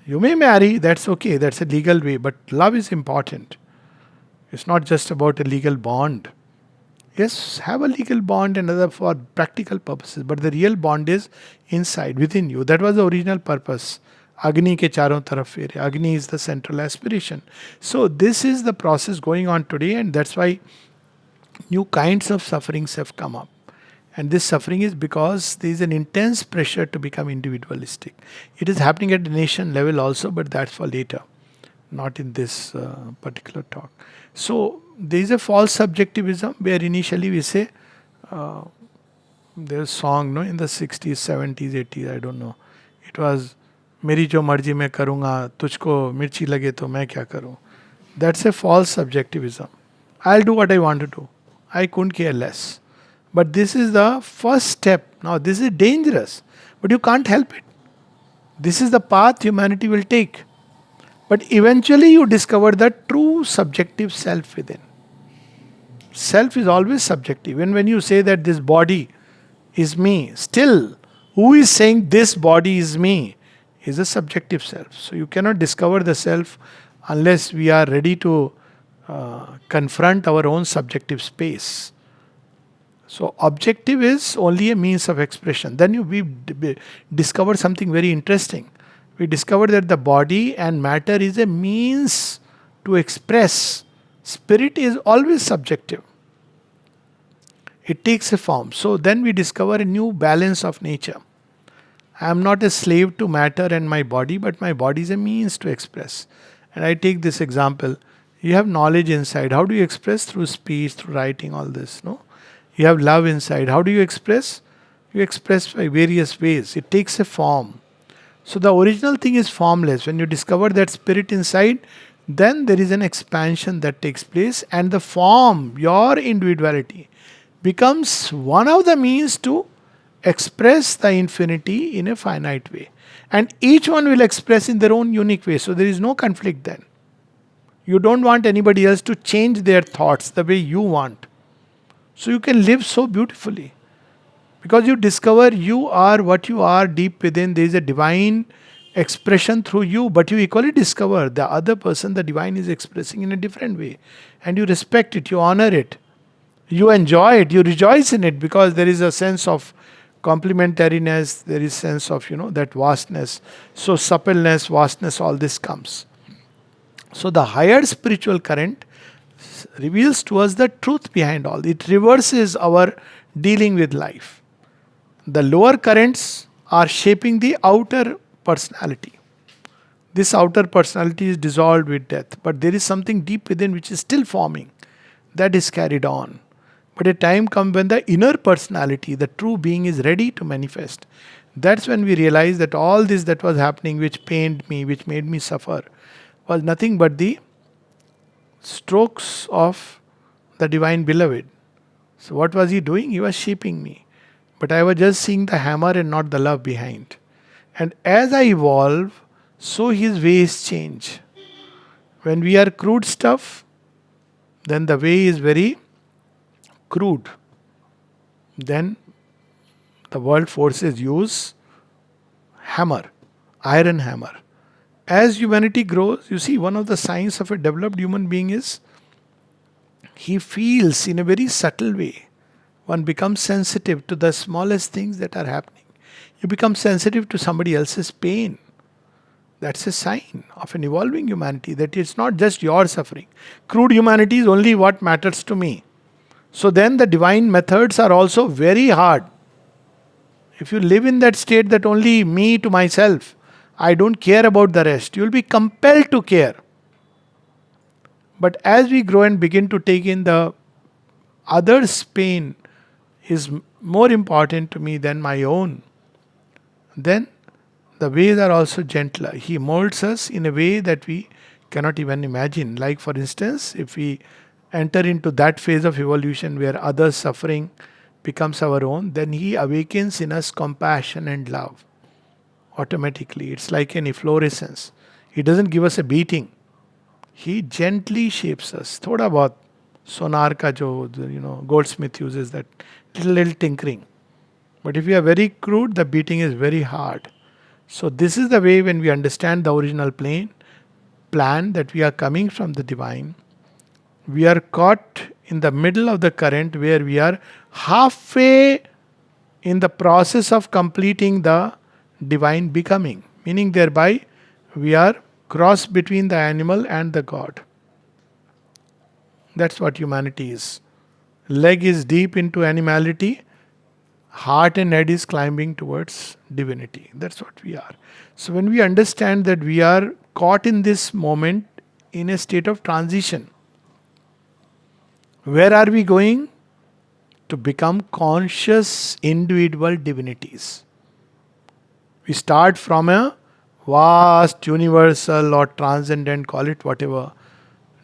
You may marry, that's okay, that's a legal way, but love is important. It's not just about a legal bond. Yes, have a legal bond and other for practical purposes, but the real bond is inside, within you. That was the original purpose. Agni ke charon taraf fere. Agni is the central aspiration. So this is the process going on today, and that's why new kinds of sufferings have come up. And this suffering is because there is an intense pressure to become individualistic. It is happening at the nation level also, but that's for later, not in this particular talk. So there is a false subjectivism where initially we say, there's a song no, in the 60s, 70s, 80s, I don't know. It was, मेरी जो मर्जी मैं करूँगा तुझको मिर्ची लगे तो मैं क्या करूँ. That's a false subjectivism. I'll do what I want to do. I couldn't care less. But this is the first step. Now this is dangerous, but you can't help it. This is the path humanity will take. But eventually you discover the true subjective self within. Self is always subjective. And when you say that this body is me, still, who is saying this body is me is a subjective self. So you cannot discover the self unless we are ready to confront our own subjective space. So objective is only a means of expression. Then we discover something very interesting. We discover that the body and matter is a means to express. Spirit is always subjective. It takes a form. So then we discover a new balance of nature. I am not a slave to matter and my body, but my body is a means to express. And I take this example. You have knowledge inside. How do you express? Through speech, through writing, all this. No? You have love inside. How do you express? You express by various ways. It takes a form. So the original thing is formless. When you discover that spirit inside, then there is an expansion that takes place, and the form, your individuality, becomes one of the means to express the infinity in a finite way. And each one will express in their own unique way. So there is no conflict then. You don't want anybody else to change their thoughts the way you want. So you can live so beautifully. Because you discover you are what you are deep within. There is a divine expression through you, but you equally discover the other person, the divine is expressing in a different way. And you respect it, you honor it, you enjoy it, you rejoice in it, because there is a sense of complementariness, there is sense of, that vastness. So suppleness, vastness, all this comes. So the higher spiritual current reveals to us the truth behind all. It reverses our dealing with life. The lower currents are shaping the outer personality. This outer personality is dissolved with death, but there is something deep within which is still forming. That is carried on. But a time comes when the inner personality, the true being, is ready to manifest. That's when we realize that all this that was happening, which pained me, which made me suffer, was nothing but the strokes of the divine beloved. So what was he doing? He was shaping me. But I was just seeing the hammer and not the love behind. And as I evolve, so his ways change. When we are crude stuff, then the way is very crude. Then the world forces use hammer, iron hammer. As humanity grows, you see, one of the signs of a developed human being is he feels in a very subtle way. One becomes sensitive to the smallest things that are happening. You become sensitive to somebody else's pain. That's a sign of an evolving humanity, that it's not just your suffering. Crude humanity is only what matters to me. So then the divine methods are also very hard. If you live in that state that only me to myself, I don't care about the rest, you will be compelled to care. But as we grow and begin to take in the other's pain is more important to me than my own, then the ways are also gentler. He molds us in a way that we cannot even imagine. Like for instance, if we enter into that phase of evolution where others' suffering becomes our own, then he awakens in us compassion and love. Automatically, it's like an efflorescence. He doesn't give us a beating. He gently shapes us. थोड़ा बहुत sonar का जो goldsmith uses, that little tinkering. But if you are very crude, the beating is very hard. So this is the way when we understand the original plan that we are coming from the divine. We are caught in the middle of the current where we are halfway in the process of completing the divine becoming, meaning thereby we are cross between the animal and the God. That's what humanity is. Leg is deep into animality, heart and head is climbing towards divinity. That's what we are. So when we understand that we are caught in this moment in a state of transition, where are we going? To become conscious individual divinities. We start from a vast, universal or transcendent, call it whatever,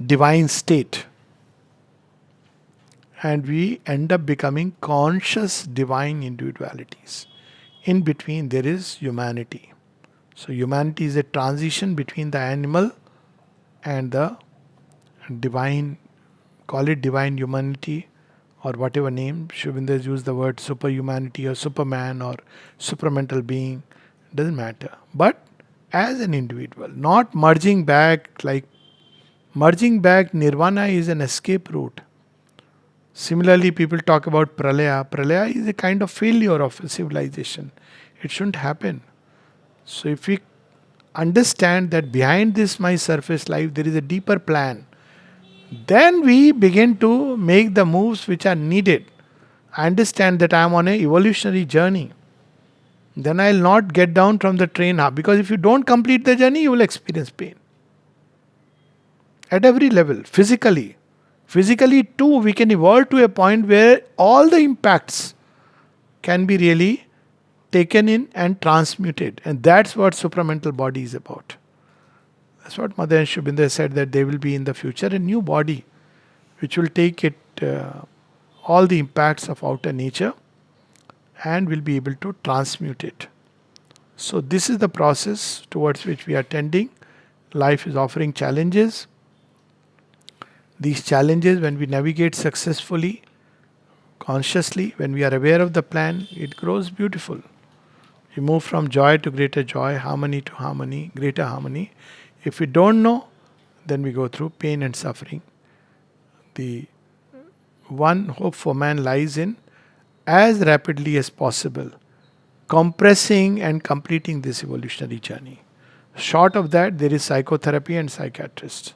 divine state. And we end up becoming conscious divine individualities. In between, there is humanity. So, humanity is a transition between the animal and the divine, call it divine humanity or whatever name. Shubhinder has used the word superhumanity or superman or supramental being, doesn't matter. But as an individual, not merging back, like merging back, nirvana is an escape route. Similarly, people talk about pralaya. Pralaya is a kind of failure of a civilization. It shouldn't happen. So, if we understand that behind this my surface life there is a deeper plan, then we begin to make the moves which are needed. I understand that I am on an evolutionary journey. Then I will not get down from the train because if you don't complete the journey, you will experience pain. At every level, physically. Physically, too, we can evolve to a point where all the impacts can be really taken in and transmuted. And that's what supramental body is about. That's what Mother and Shubhinder said, that there will be in the future a new body which will take it all the impacts of outer nature and will be able to transmute it. So this is the process towards which we are tending. Life is offering challenges. These challenges, when we navigate successfully, consciously, when we are aware of the plan, it grows beautiful. We move from joy to greater joy, harmony to harmony, greater harmony. If we don't know, then we go through pain and suffering. The one hope for man lies in, as rapidly as possible, compressing and completing this evolutionary journey. Short of that, there is psychotherapy and psychiatrists.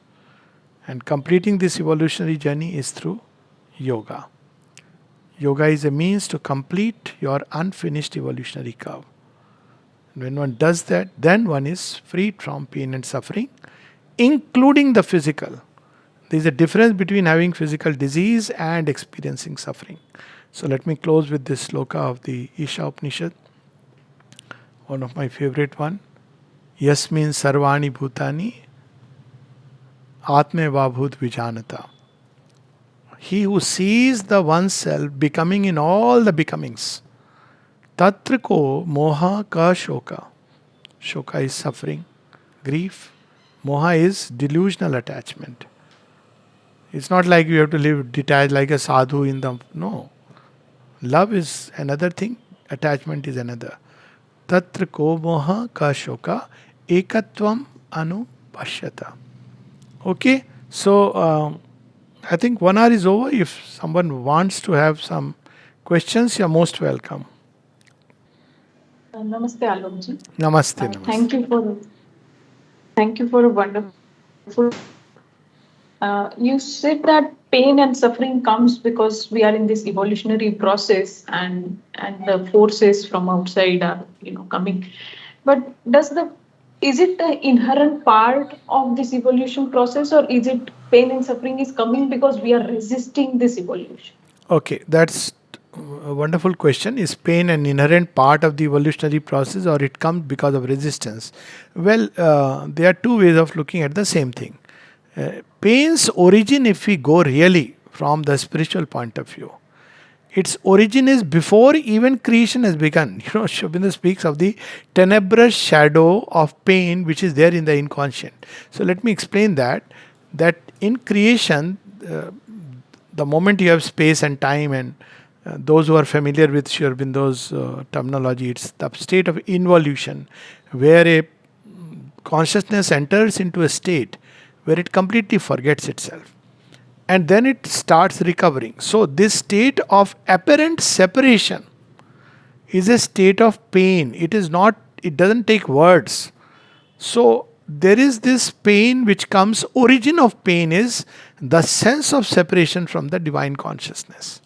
And completing this evolutionary journey is through yoga. Yoga is a means to complete your unfinished evolutionary curve. When one does that, then one is freed from pain and suffering, including the physical. There is a difference between having physical disease and experiencing suffering. So let me close with this sloka of the Isha Upanishad, one of my favorite one. Yasmin sarvani bhutani atme vabhut vijanata. He who sees the oneself becoming in all the becomings. Tatra ko moha ka shoka. Shoka is suffering, grief. Moha is delusional attachment. It's not like you have to live detached like a sadhu in the... No. Love is another thing, attachment is another. Tatra ko moha ka shoka ekatvam anu pashyata. Okay, so I think 1 hour is over. If someone wants to have some questions, you're most welcome. Namaste, Alokji. Namaste, namaste. Thank you for a wonderful. You said that pain and suffering comes because we are in this evolutionary process, and the forces from outside are coming. But is it the inherent part of this evolution process, or is it pain and suffering is coming because we are resisting this evolution? Okay, that's a wonderful question. Is pain an inherent part of the evolutionary process, or it comes because of resistance? Well, there are two ways of looking at the same thing. Pain's origin, if we go really from the spiritual point of view, its origin is before even creation has begun. Shobinda speaks of the tenebrous shadow of pain which is there in the inconscient. So let me explain that. that in creation, the moment you have space and time, and those who are familiar with Sri Aurobindo's terminology, it's the state of involution, where a consciousness enters into a state where it completely forgets itself and then it starts recovering. So, this state of apparent separation is a state of pain. It is not, it doesn't take words. So, there is this pain which comes, origin of pain is the sense of separation from the divine consciousness.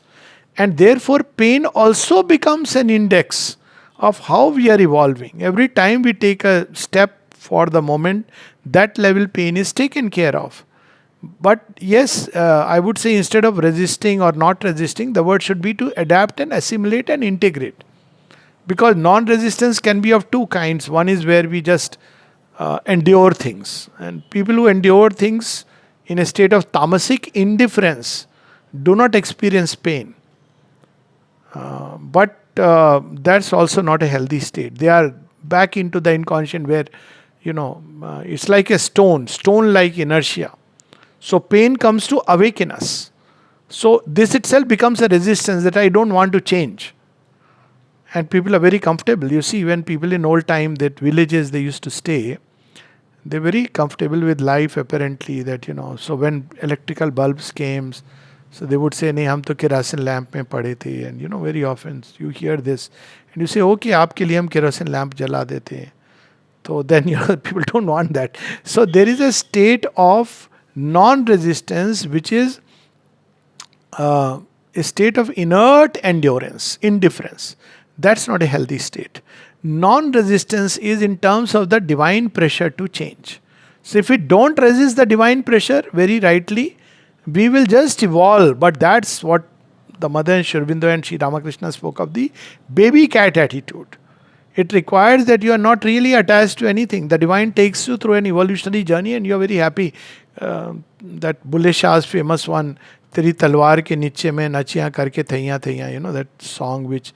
And therefore, pain also becomes an index of how we are evolving. Every time we take a step for the moment, that level pain is taken care of. But yes, I would say instead of resisting or not resisting, the word should be to adapt and assimilate and integrate. Because non resistance can be of two kinds. One is where we just endure things, and people who endure things in a state of Thomasic indifference do not experience pain. But that's also not a healthy state. They are back into the inconscient where, it's like a stone like inertia. So pain comes to awaken us. So this itself becomes a resistance that I don't want to change. And people are very comfortable. You see, when people in old time, that villages they used to stay, they're very comfortable with life apparently, that so when electrical bulbs came, so they would say, nahi hum to kerosene lamp mein pade the, and very often you hear this and you say, okay, aapke liye hum kerosene lamp jala dete hain. So then people don't want that. So there is a state of non-resistance which is a state of inert endurance, indifference. That's not a healthy state. Non resistance is in terms of the divine pressure to change. So, if we don't resist the divine pressure, very rightly, we will just evolve. But that's what the mother and Sri Aurobindo and Sri Ramakrishna spoke of, the baby cat attitude. It requires that you are not really attached to anything. The divine takes you through an evolutionary journey and you are very happy. That Bulle Shah's famous one, Teri talwar ke niche mein nachiyan karke thaiyan thaiyan, that song which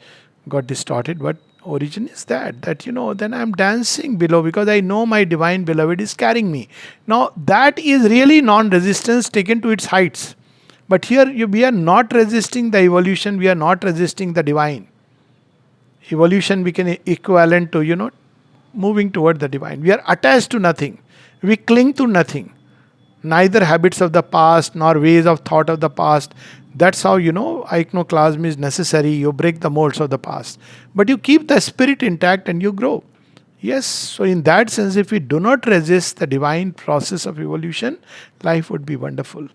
got distorted. But origin is that then I'm dancing below because I know my divine beloved is carrying me. Now that is really non-resistance taken to its heights. But here we are not resisting the evolution, we are not resisting the divine. Evolution became equivalent to moving toward the divine. We are attached to nothing, we cling to nothing, neither habits of the past nor ways of thought of the past. That's how iconoclasm is necessary. You break the molds of the past, but you keep the spirit intact and you grow. Yes, so in that sense, if we do not resist the divine process of evolution, life would be wonderful.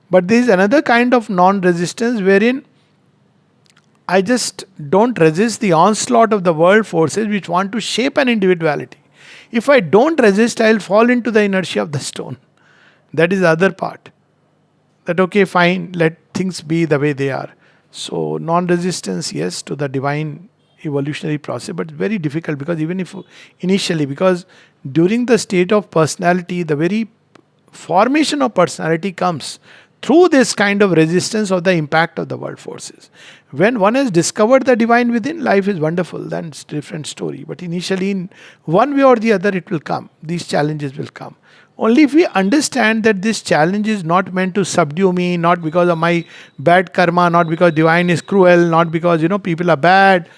But there is another kind of non-resistance wherein I just don't resist the onslaught of the world forces which want to shape an individuality. If I don't resist, I'll fall into the inertia of the stone. That is the other part. That okay, fine, let things be the way they are. So non-resistance, yes, to the divine evolutionary process, but it's very difficult because even if initially, because during the state of personality, the very formation of personality comes through this kind of resistance of the impact of the world forces. When one has discovered the divine within, life is wonderful, then it's a different story. But initially, in one way or the other, it will come. These challenges will come. Only if we understand that this challenge is not meant to subdue me, not because of my bad karma, not because divine is cruel, not because people are bad,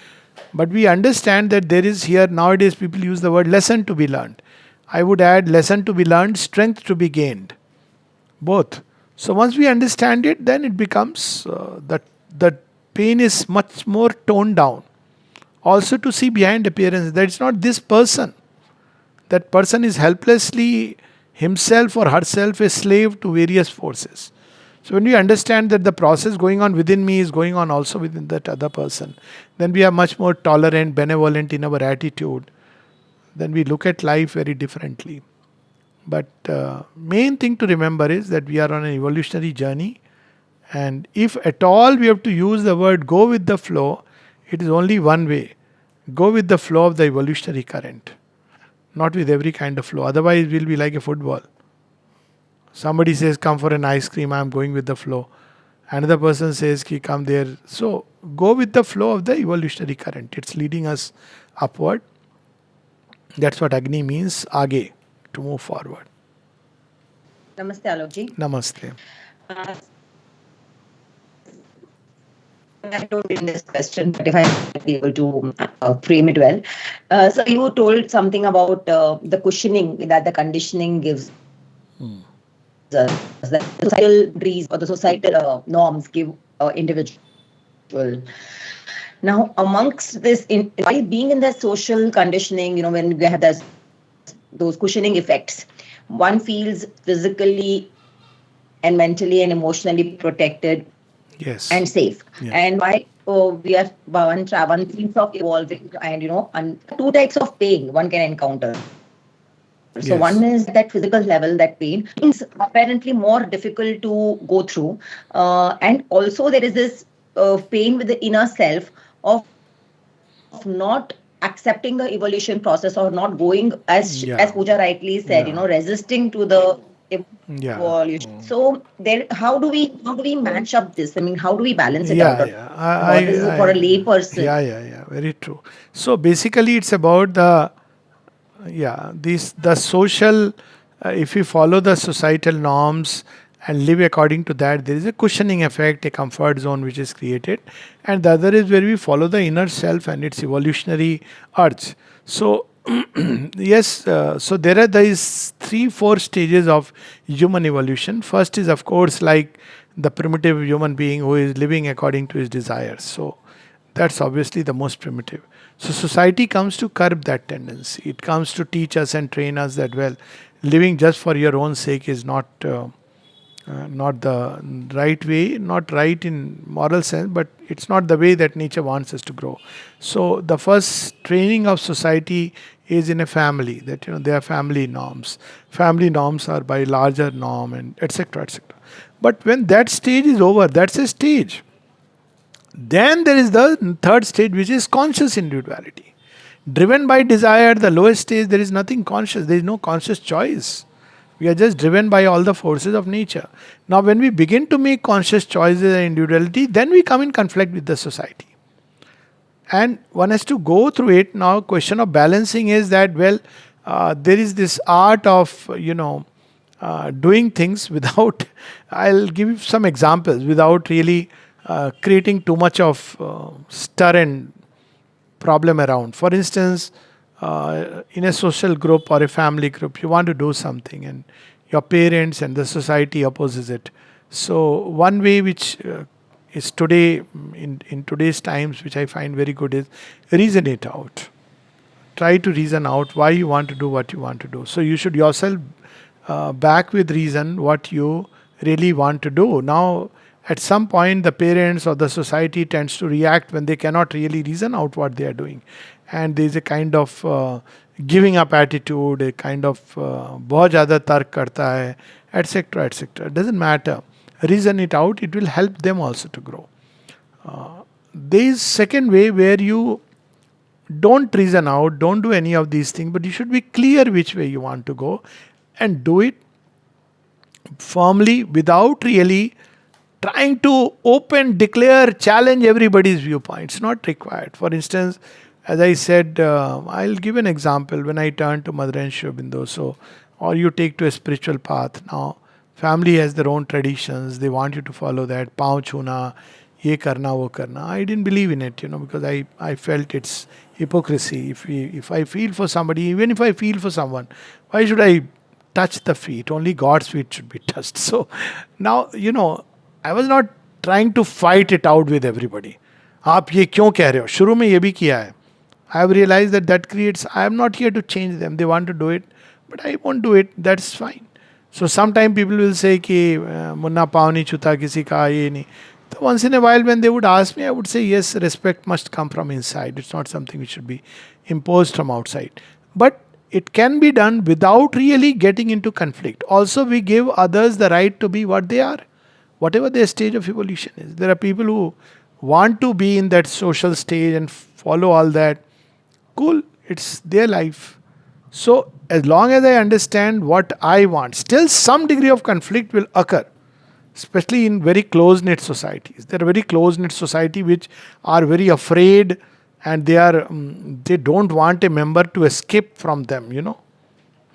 but we understand that there is here, nowadays people use the word lesson to be learned. I would add lesson to be learned, strength to be gained. Both. So once we understand it, then it becomes that the pain is much more toned down. Also to see behind appearance that it's not this person. That person is helplessly himself or herself a slave to various forces. So when we understand that the process going on within me is going on also within that other person, then we are much more tolerant, benevolent in our attitude. Then we look at life very differently. But main thing to remember is that we are on an evolutionary journey, and if at all we have to use the word go with the flow, it is only one way. Go with the flow of the evolutionary current, not with every kind of flow. Otherwise, we'll be like a football. Somebody says, come for an ice cream, I'm going with the flow. Another person says, ki, come there. So, go with the flow of the evolutionary current. It's leading us upward. That's what Agni means, aage, to move forward. Namaste, Alokji. Namaste. Uh, I don't in this question, but if I be able to frame it well. So you told something about the cushioning that the conditioning gives us, that the societal boundaries or the societal norms give individual. Now, amongst this, while being in the social conditioning, when we have those cushioning effects, one feels physically and mentally and emotionally protected and Yes. safe. And Yes. why we are one thinks of evolving, and two types of pain one can encounter. So one is that physical Yes. level, that pain is apparently more difficult to go through, and also there is this pain with the inner self of not accepting the evolution process or not going as Pooja rightly Yeah. said, resisting Yeah. to the evolution. Yeah. So there, how do we match up this? I mean, how do we balance it out, or Yeah. what is Yeah. it for a lay person? Yeah. Yeah. Yeah. Very true. So basically, it's about the, yeah, these the social, if we follow the societal norms and live according to that, there is a cushioning effect, a comfort zone which is created, and the other is where we follow the inner self and its evolutionary urge. So yes, so there are these 3 4 stages of human evolution. First is, of course, like the primitive human being who is living according to his desires. So that's obviously the most primitive. So society comes to curb that tendency. It comes to teach us and train us that, well, living just for your own sake is not the right way, not right in moral sense, but it's not the way that nature wants us to grow. So the first training of society is in a family, that there are family norms. Family norms are by larger norm, and etc. etc. But when that stage is over, that's a stage. Then there is the third stage, which is conscious individuality. Driven by desire, the lowest stage, there is nothing conscious, there is no conscious choice. We are just driven by all the forces of nature. Now, when we begin to make conscious choices and individuality, then we come in conflict with the society. And one has to go through it. Now, question of balancing is that, well, there is this art of doing things without, I'll give you some examples, without really creating too much of stir and problem around. For instance, in a social group or a family group, you want to do something and your parents and the society opposes it. So one way which is today, in today's times, which I find very good, is reason it out. Try to reason out why you want to do what you want to do. So you should yourself back with reason what you really want to do. Now, at some point, the parents or the society tends to react when they cannot really reason out what they are doing, and there is a kind of giving up attitude, a kind of बहुत ज़्यादा तर्क करता है, etc. etc. It doesn't matter. Reason it out. It will help them also to grow. There is second way where you don't reason out, don't do any of these things, but you should be clear which way you want to go and do it firmly without really trying to open, declare, challenge everybody's viewpoint. It's not required. For instance, as I said, I'll give an example. When I turned to Mother and Shivabindo, so, or you take to a spiritual path. Now, family has their own traditions. They want you to follow that. Pav chuna, ye karna, wo karna. I didn't believe in it, because I felt it's hypocrisy. If I feel for somebody, even if I feel for someone, why should I touch the feet? Only God's feet should be touched. So now, I was not trying to fight it out with everybody. आप ये क्यों कह रहे हो? शुरू में ये भी किया है. I have realized that creates, I am not here to change them. They want to do it, but I won't do it. That's fine. So sometimes people will say कि मुन्ना पाँव नहीं छूता किसी का, ये नहीं. So once in a while when they would ask me, I would say yes, respect must come from inside. It's not something which should be imposed from outside. But it can be done without really getting into conflict. Also, we give others the right to be what they are, whatever their stage of evolution is. There are people who want to be in that social stage and follow all that. Cool, it's their life. So, as long as I understand what I want, still some degree of conflict will occur, especially in very close knit societies. There are very close knit society which are very afraid, and they don't want a member to escape from them.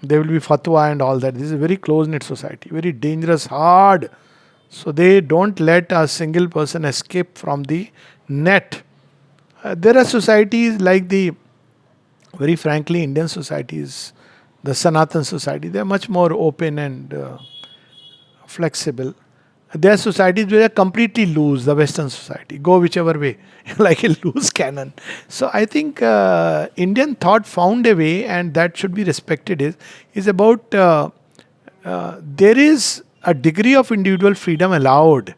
There will be fatwa and all that. This is a very close-knit society, very dangerous, hard. So they don't let a single person escape from the net. There are societies like the, very frankly, Indian societies, the Sanatan society, they are much more open and flexible. There are societies where they are completely loose, the Western society, go whichever way, like a loose cannon. So I think Indian thought found a way, and that should be respected. Is about there is a degree of individual freedom allowed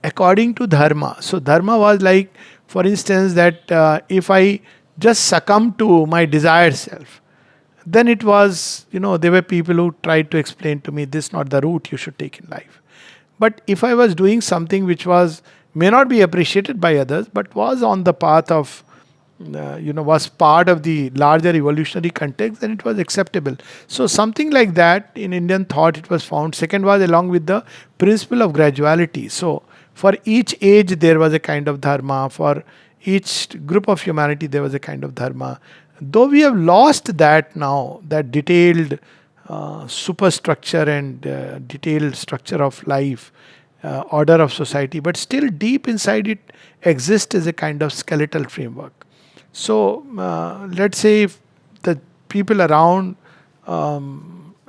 according to dharma. So dharma was like, for instance, that if I just succumb to my desired self, then it was, there were people who tried to explain to me, this is not the route you should take in life. But if I was doing something which was, may not be appreciated by others, but was on the path of, was part of the larger evolutionary context, then it was acceptable. So something like that in Indian thought it was found. Second was along with the principle of graduality. So for each age there was a kind of dharma. For each group of humanity there was a kind of dharma. Though we have lost that now, that detailed superstructure and detailed structure of life, order of society, but still deep inside it exists as a kind of skeletal framework. So let's say if the people around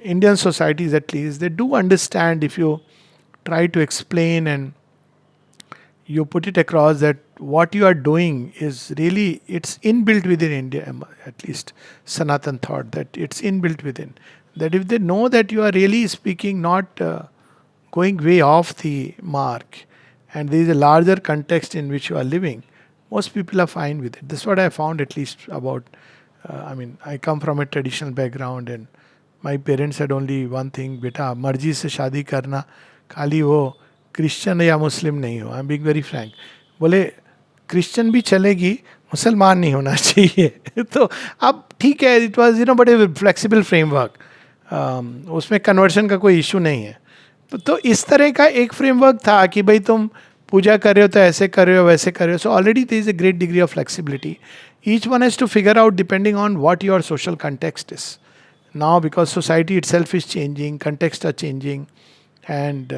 Indian societies at least, they do understand if you try to explain and you put it across that what you are doing is really, it's inbuilt within India, at least Sanatan thought that it's inbuilt within. That if they know that you are really speaking, not going way off the mark, and there is a larger context in which you are living, most people are fine with it. This is what I found, at least about. I come from a traditional background, and my parents had only one thing: "Beta, marji se shadi karna, खाली वो Christian या मुस्लिम नहीं हो." I am being very Frank. बोले Christian भी चलेगी, मुसलमान नहीं होना चाहिए. तो अब ठीक है, it was but A flexible framework. उसमें कन्वर्शन का कोई इशू नहीं है. तो इस तरह का एक फ्रेमवर्क था कि भाई तुम पूजा कर रहे हो तो ऐसे कर रहे हो, वैसे कर रहे हो. So already there is a great degree of flexibility. Each one has to figure out depending on what your social context is. Now, because society itself is changing, contexts are changing, and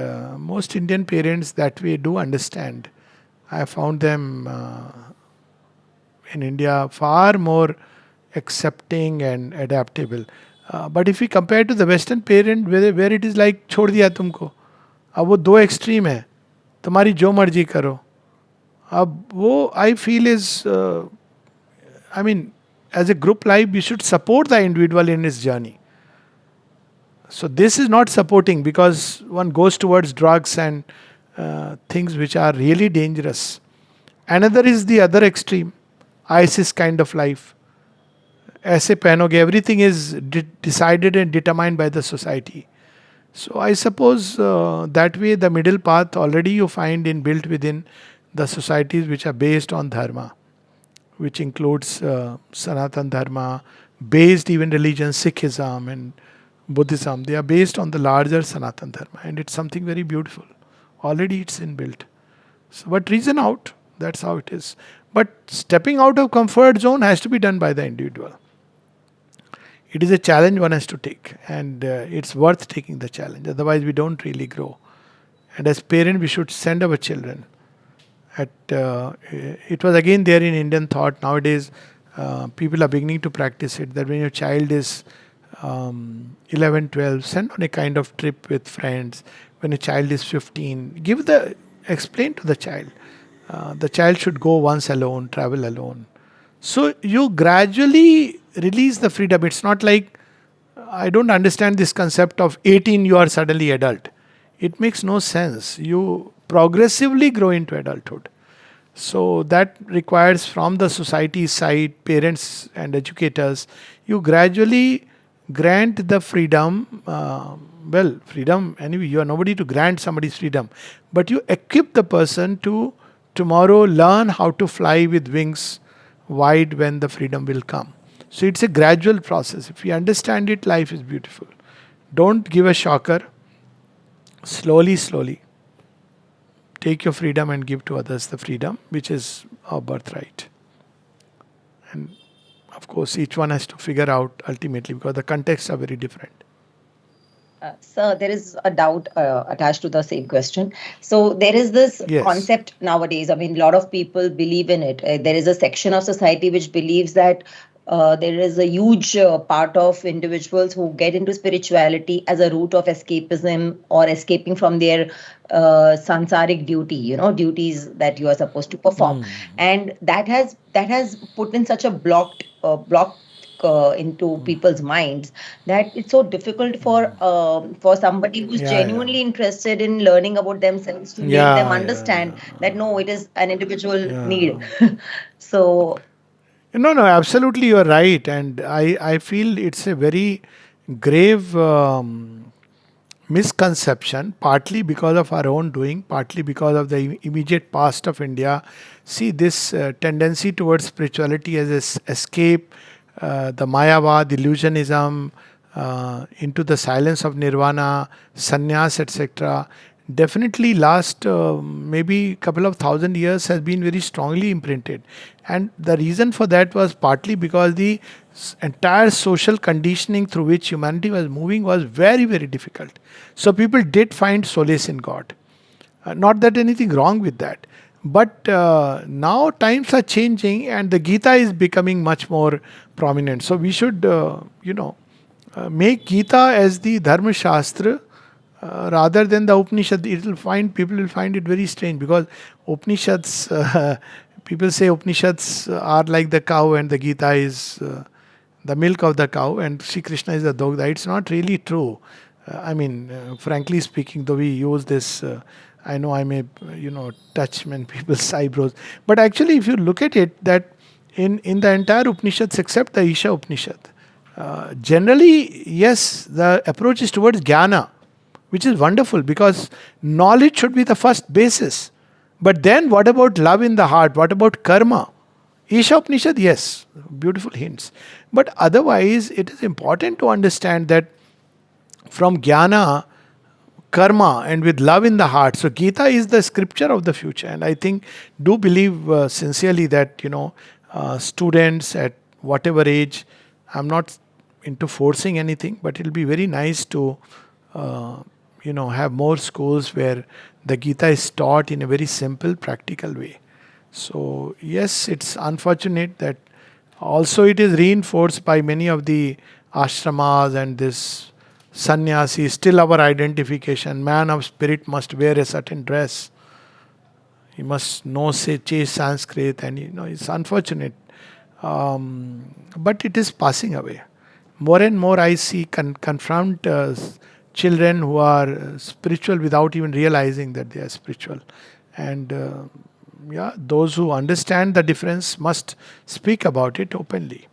most Indian parents that way do understand. I have found them in India far more accepting and adaptable. But if we compare to the Western parent, where it is like छोड़ दिया तुमको, अब वो दो extreme है, तुम्हारी जो मर्जी करो. अब वो I feel is as a group life, we should support the individual in his journey. So this is not supporting, because one goes towards drugs and things which are really dangerous. Another is the other extreme, ISIS kind of life. ऐसे पहनोगे, everything is decided and determined by the society. So I suppose that way the middle path already you find inbuilt within the societies which are based on dharma, which includes Sanatan Dharma, based even religions, Sikhism and Buddhism. They are based on the larger Sanatan Dharma, and it's something very beautiful. Already it's inbuilt. So, but reason out, that's how it is. But stepping out of comfort zone has to be done by the individual. It is a challenge one has to take, and it's worth taking the challenge. Otherwise, we don't really grow. And as parents, we should send our children. It was again there in Indian thought. Nowadays, people are beginning to practice it. That when your child is 11, 12, send on a kind of trip with friends. When a child is 15, explain to the child. The child should go once alone, travel alone. So you gradually release the freedom. It's not like, I don't understand this concept of 18 you are suddenly adult. It makes no sense. You progressively grow into adulthood. So that requires from the society side, parents and educators, you gradually grant the freedom. Freedom, anyway, you are nobody to grant somebody's freedom, but you equip the person to tomorrow learn how to fly with wings wide when the freedom will come. So it's a gradual process. If you understand it, life is beautiful. Don't give a shocker. Slowly, slowly, take your freedom and give to others the freedom which is our birthright. And Of course, each one has to figure out ultimately because the contexts are very different. Sir, there is a doubt attached to the same question. So there is this Yes. concept nowadays. I mean, a lot of people believe in it. There is a section of society which believes that there is a huge part of individuals who get into spirituality as a route of escapism or escaping from their sansaric duty, duties that you are supposed to perform, and that has put in such a block into people's minds that it's so difficult for somebody who's Yeah, yeah. genuinely interested in learning about themselves to make them Yeah, understand that no, it is an individual yeah. need. So No, no, absolutely, you're right. And I feel it's a very grave misconception, partly because of our own doing, partly because of the immediate past of India. See, this tendency towards spirituality as escape, the Mayavad, illusionism, into the silence of nirvana, sannyas, etc. Definitely, last maybe couple of thousand years has been very strongly imprinted, and the reason for that was partly because the entire social conditioning through which humanity was moving was very, very difficult. So people did find solace in God. Not that anything wrong with that. But now times are changing and the Gita is becoming much more prominent. So we should, make Gita as the Dharma Shastra rather than the Upanishad. People will find it very strange because Upanishads, people say Upanishads are like the cow and the Gita is the milk of the cow and Sri Krishna is the dog. It's not really true. Frankly speaking, though we use this, I know I may, touch many people's eyebrows. But actually, if you look at it, that in the entire Upanishads except the Isha Upanishad, generally, yes, the approach is towards jnana, which is wonderful because knowledge should be the first basis. But then, what about love in the heart? What about karma? Isha Upanishad, yes, beautiful hints. But otherwise, it is important to understand that from jnana, karma, and with love in the heart. So, Gita is the scripture of the future. And I think, do believe sincerely that, students at whatever age, I'm not into forcing anything, but it'll be very nice to, have more schools where the Gita is taught in a very simple, practical way. So, yes, it's unfortunate that also it is reinforced by many of the ashramas and this sannyasi, still our identification. Man of spirit must wear a certain dress. He must know, say, chase Sanskrit, and it's unfortunate. But it is passing away. More and more, I see confront children who are spiritual without even realizing that they are spiritual, and yeah, those who understand the difference must speak about it openly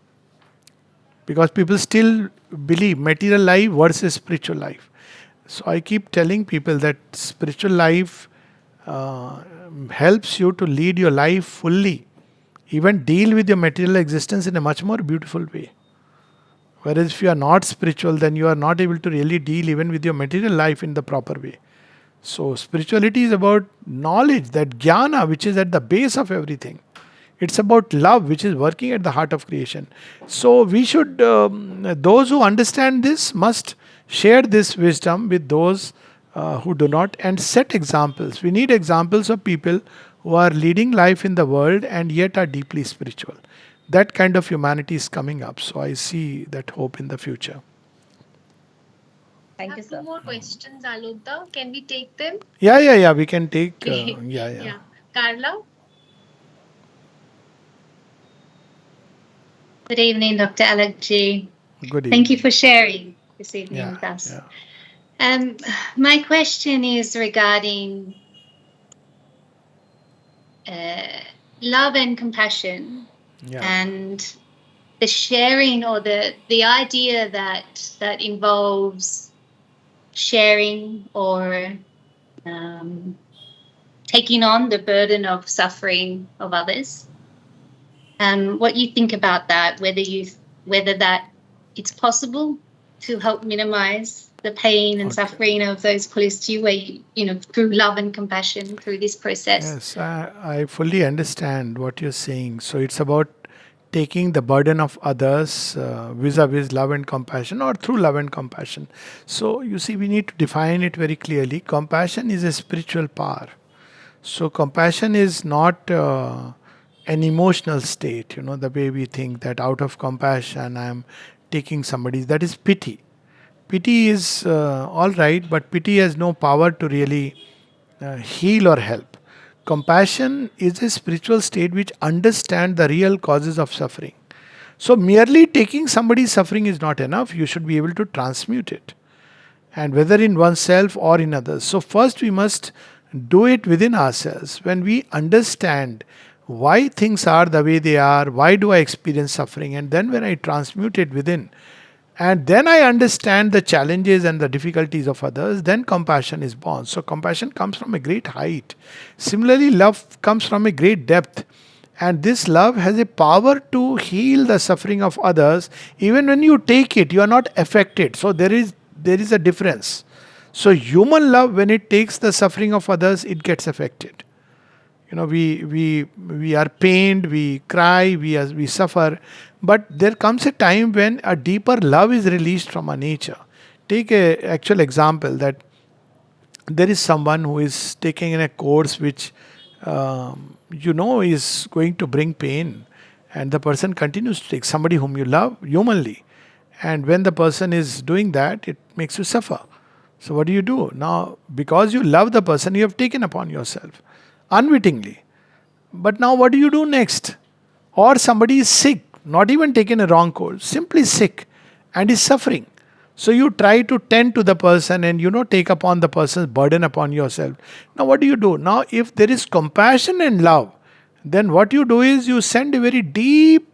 because people still believe material life versus spiritual life. So I keep telling people that spiritual life uh, helps you to lead your life fully, even deal with your material existence in a much more beautiful way. Whereas if you are not spiritual, then you are not able to really deal even with your material life in the proper way. So spirituality is about knowledge, that jnana, which is at the base of everything. It's about love, which is working at the heart of creation. So we should, those who understand this must share this wisdom with those who do not and set examples. We need examples of people who are leading life in the world and yet are deeply spiritual. That kind of humanity is coming up. So I see that hope in the future. thank you, Have two sir. more questions, Alokda. Can we take them? Yeah. We can take. Okay. Yeah. Carla? Good evening, Dr. Alok ji. Good evening. Thank you for sharing this evening Yeah, with us. yeah. My question is regarding love and compassion, Yeah. and the sharing or the idea that involves sharing or taking on the burden of suffering of others. What you think about that, whether that it's possible to help minimize the pain and suffering of those closest to you, where through love and compassion through this process. Yes, I fully understand what you're saying. So it's about taking the burden of others vis-a-vis love and compassion, or through love and compassion. So you see, we need to define it very clearly. Compassion is a spiritual power. So compassion is not an emotional state, the way we think that out of compassion I am taking somebody's. That is pity. Pity is all right, but pity has no power to really heal or help. Compassion is a spiritual state which understands the real causes of suffering. So merely taking somebody's suffering is not enough. You should be able to transmute it, and whether in oneself or in others. So, first we must do it within ourselves. When we understand why things are the way they are, why do I experience suffering, and then when I transmute it within, and then I understand the challenges and the difficulties of others, then compassion is born. So, compassion comes from a great height. Similarly, love comes from a great depth. And this love has a power to heal the suffering of others. Even when you take it, you are not affected. So there is a difference. So human love, when it takes the suffering of others, it gets affected. We are pained, we cry, we suffer. But there comes a time when a deeper love is released from our nature. Take a actual example that there is someone who is taking in a course which is going to bring pain, and the person continues to take somebody whom you love humanly, and when the person is doing that, it makes you suffer. So what do you do now? Because you love the person, you have taken upon yourself unwittingly. But now what do you do next? Or somebody is sick, not even taken a wrong course, simply sick and is suffering. So you try to tend to the person and take upon the person's burden upon yourself. Now what do you do? Now if there is compassion and love, then what you do is you send a very deep,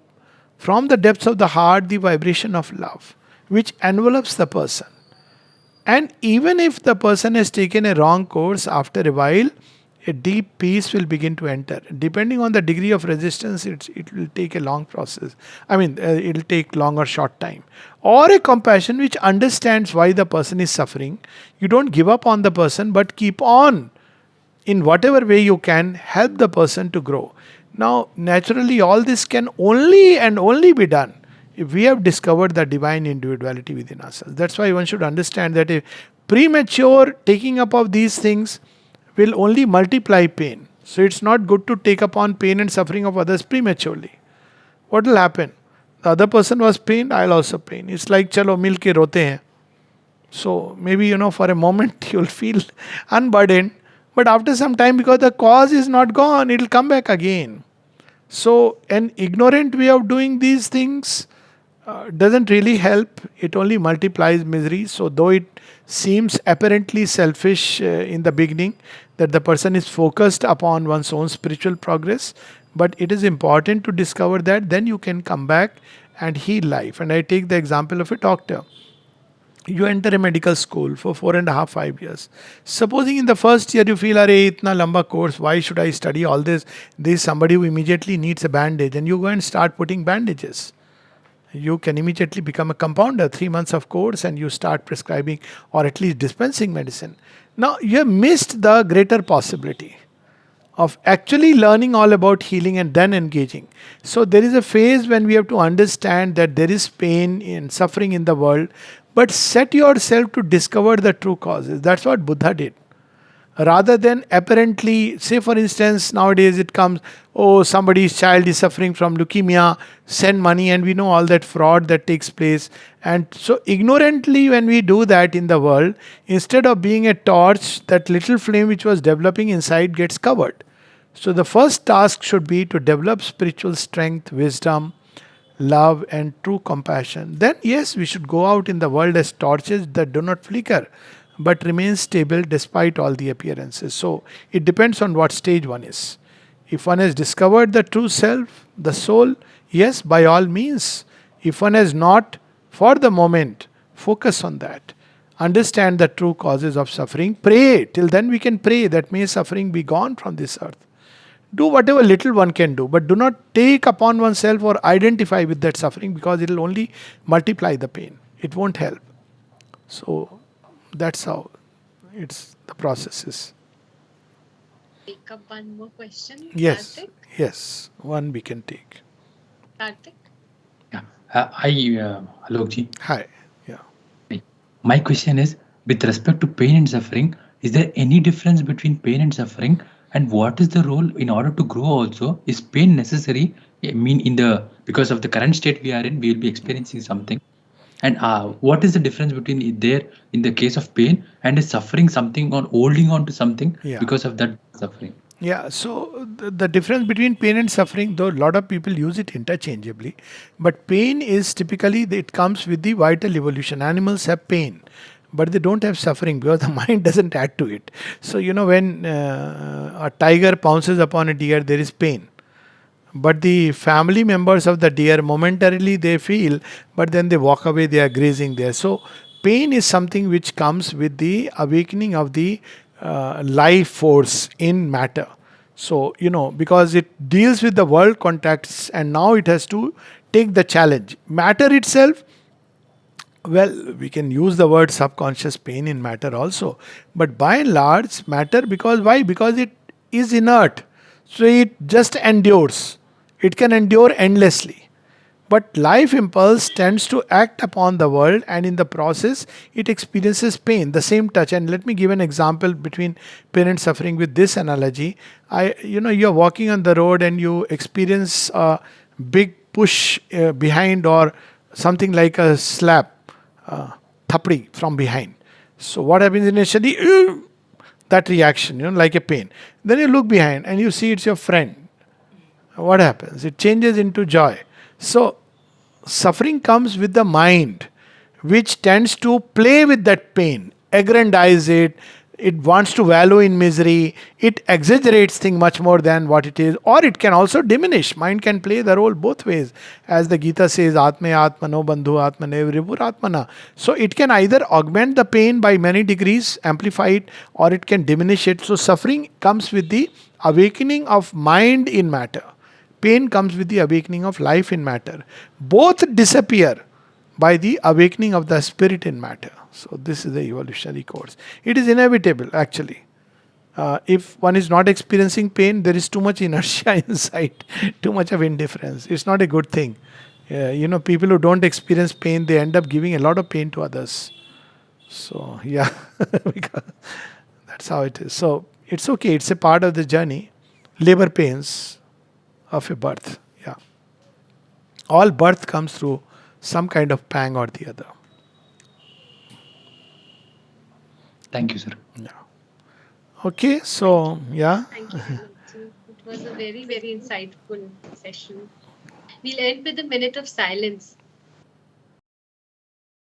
from the depths of the heart, the vibration of love, which envelops the person. And even if the person has taken a wrong course, after a while, a deep peace will begin to enter. Depending on the degree of resistance, it will take a long process. It will take long or short time. Or a compassion which understands why the person is suffering. You don't give up on the person, but keep on, in whatever way you can, help the person to grow. Now, naturally, all this can only and only be done if we have discovered the divine individuality within ourselves. That's why one should understand that a premature taking up of these things will only multiply pain. So it's not good to take upon pain and suffering of others prematurely. What will happen? The other person was pained, I'll also pain. It's like chalo milke rote hain. So maybe for a moment you'll feel unburdened, but after some time, because the cause is not gone, it'll come back again. So an ignorant way of doing these things doesn't really help. It only multiplies misery. So though it seems apparently selfish in the beginning, that the person is focused upon one's own spiritual progress, but it is important to discover that, then you can come back and heal life. And I take the example of a doctor. You enter a medical school for 4.5, 5 years. Supposing in the first year you feel, "Arey, itna lamba course, why should I study all this? There is somebody who immediately needs a bandage," and you go and start putting bandages. You can immediately become a compounder, 3 months of course, and you start prescribing or at least dispensing medicine. Now you have missed the greater possibility of actually learning all about healing and then engaging. So there is a phase when we have to understand that there is pain and suffering in the world, but set yourself to discover the true causes. That's what Buddha did. Rather than apparently, say for instance, nowadays it comes, oh, somebody's child is suffering from leukemia, send money, and we know all that fraud that takes place. And so ignorantly when we do that in the world, instead of being a torch, that little flame which was developing inside gets covered. So the first task should be to develop spiritual strength, wisdom, love and true compassion. Then yes, we should go out in the world as torches that do not flicker, but remain stable despite all the appearances. So it depends on what stage one is. If one has discovered the true self, the soul, yes, by all means. If one has not, for the moment, focus on that. Understand the true causes of suffering. Pray. Till then we can pray that may suffering be gone from this earth. Do whatever little one can do, but do not take upon oneself or identify with that suffering, because it will only multiply the pain. It won't help. So that's how the process is. Take up one more question. Yes, Karthik. yes, one we can take. Karthik? Yeah. Alokji, Hi. Yeah. my question is, with respect to pain and suffering, is there any difference between pain and suffering? And what is the role in order to grow also? Is pain necessary? I mean, because of the current state we are in, we will be experiencing something. And what is the difference between there in the case of pain and is suffering something or holding on to something Yeah. because of that suffering? Yeah, so the difference between pain and suffering, though a lot of people use it interchangeably, but pain is typically it comes with the vital evolution. Animals have pain, but they don't have suffering because the mind doesn't add to it. So when a tiger pounces upon a deer, there is pain, but the family members of the deer momentarily they feel, but then they walk away, they are grazing there. So pain is something which comes with the awakening of the life force in matter. So because it deals with the world contacts and now it has to take the challenge. Matter itself, well, we can use the word subconscious pain in matter also, but by and large matter, because why? Because it is inert, so it just endures. It can endure endlessly, but life impulse tends to act upon the world, and in the process it experiences pain, the same touch. And let me give an example between pain and suffering with this analogy. You're walking on the road and you experience a big push behind, or something like a slap, thapdi from behind. So what happens initially? That reaction, like a pain. Then you look behind and you see it's your friend. What happens? It changes into joy. So suffering comes with the mind, which tends to play with that pain, aggrandize it. It wants to wallow in misery. It exaggerates things much more than what it is, or it can also diminish. Mind can play the role both ways, as the Gita says, "Atme Atmano Bandhu Atmane Ribur Atmana." So it can either augment the pain by many degrees, amplify it, or it can diminish it. So suffering comes with the awakening of mind in matter. Pain comes with the awakening of life in matter. Both disappear by the awakening of the spirit in matter. So, this is the evolutionary course. It is inevitable, actually. If one is not experiencing pain, there is too much inertia inside, too much of indifference. It's not a good thing. People who don't experience pain, they end up giving a lot of pain to others. So, yeah, because that's how it is. So, it's okay, it's a part of the journey. Labor pains of a birth. Yeah. All birth comes through some kind of pang or the other. Thank you, sir. Yeah. Okay, so yeah. Thank you, Alokji. It was a very, very insightful session. We'll end with a minute of silence.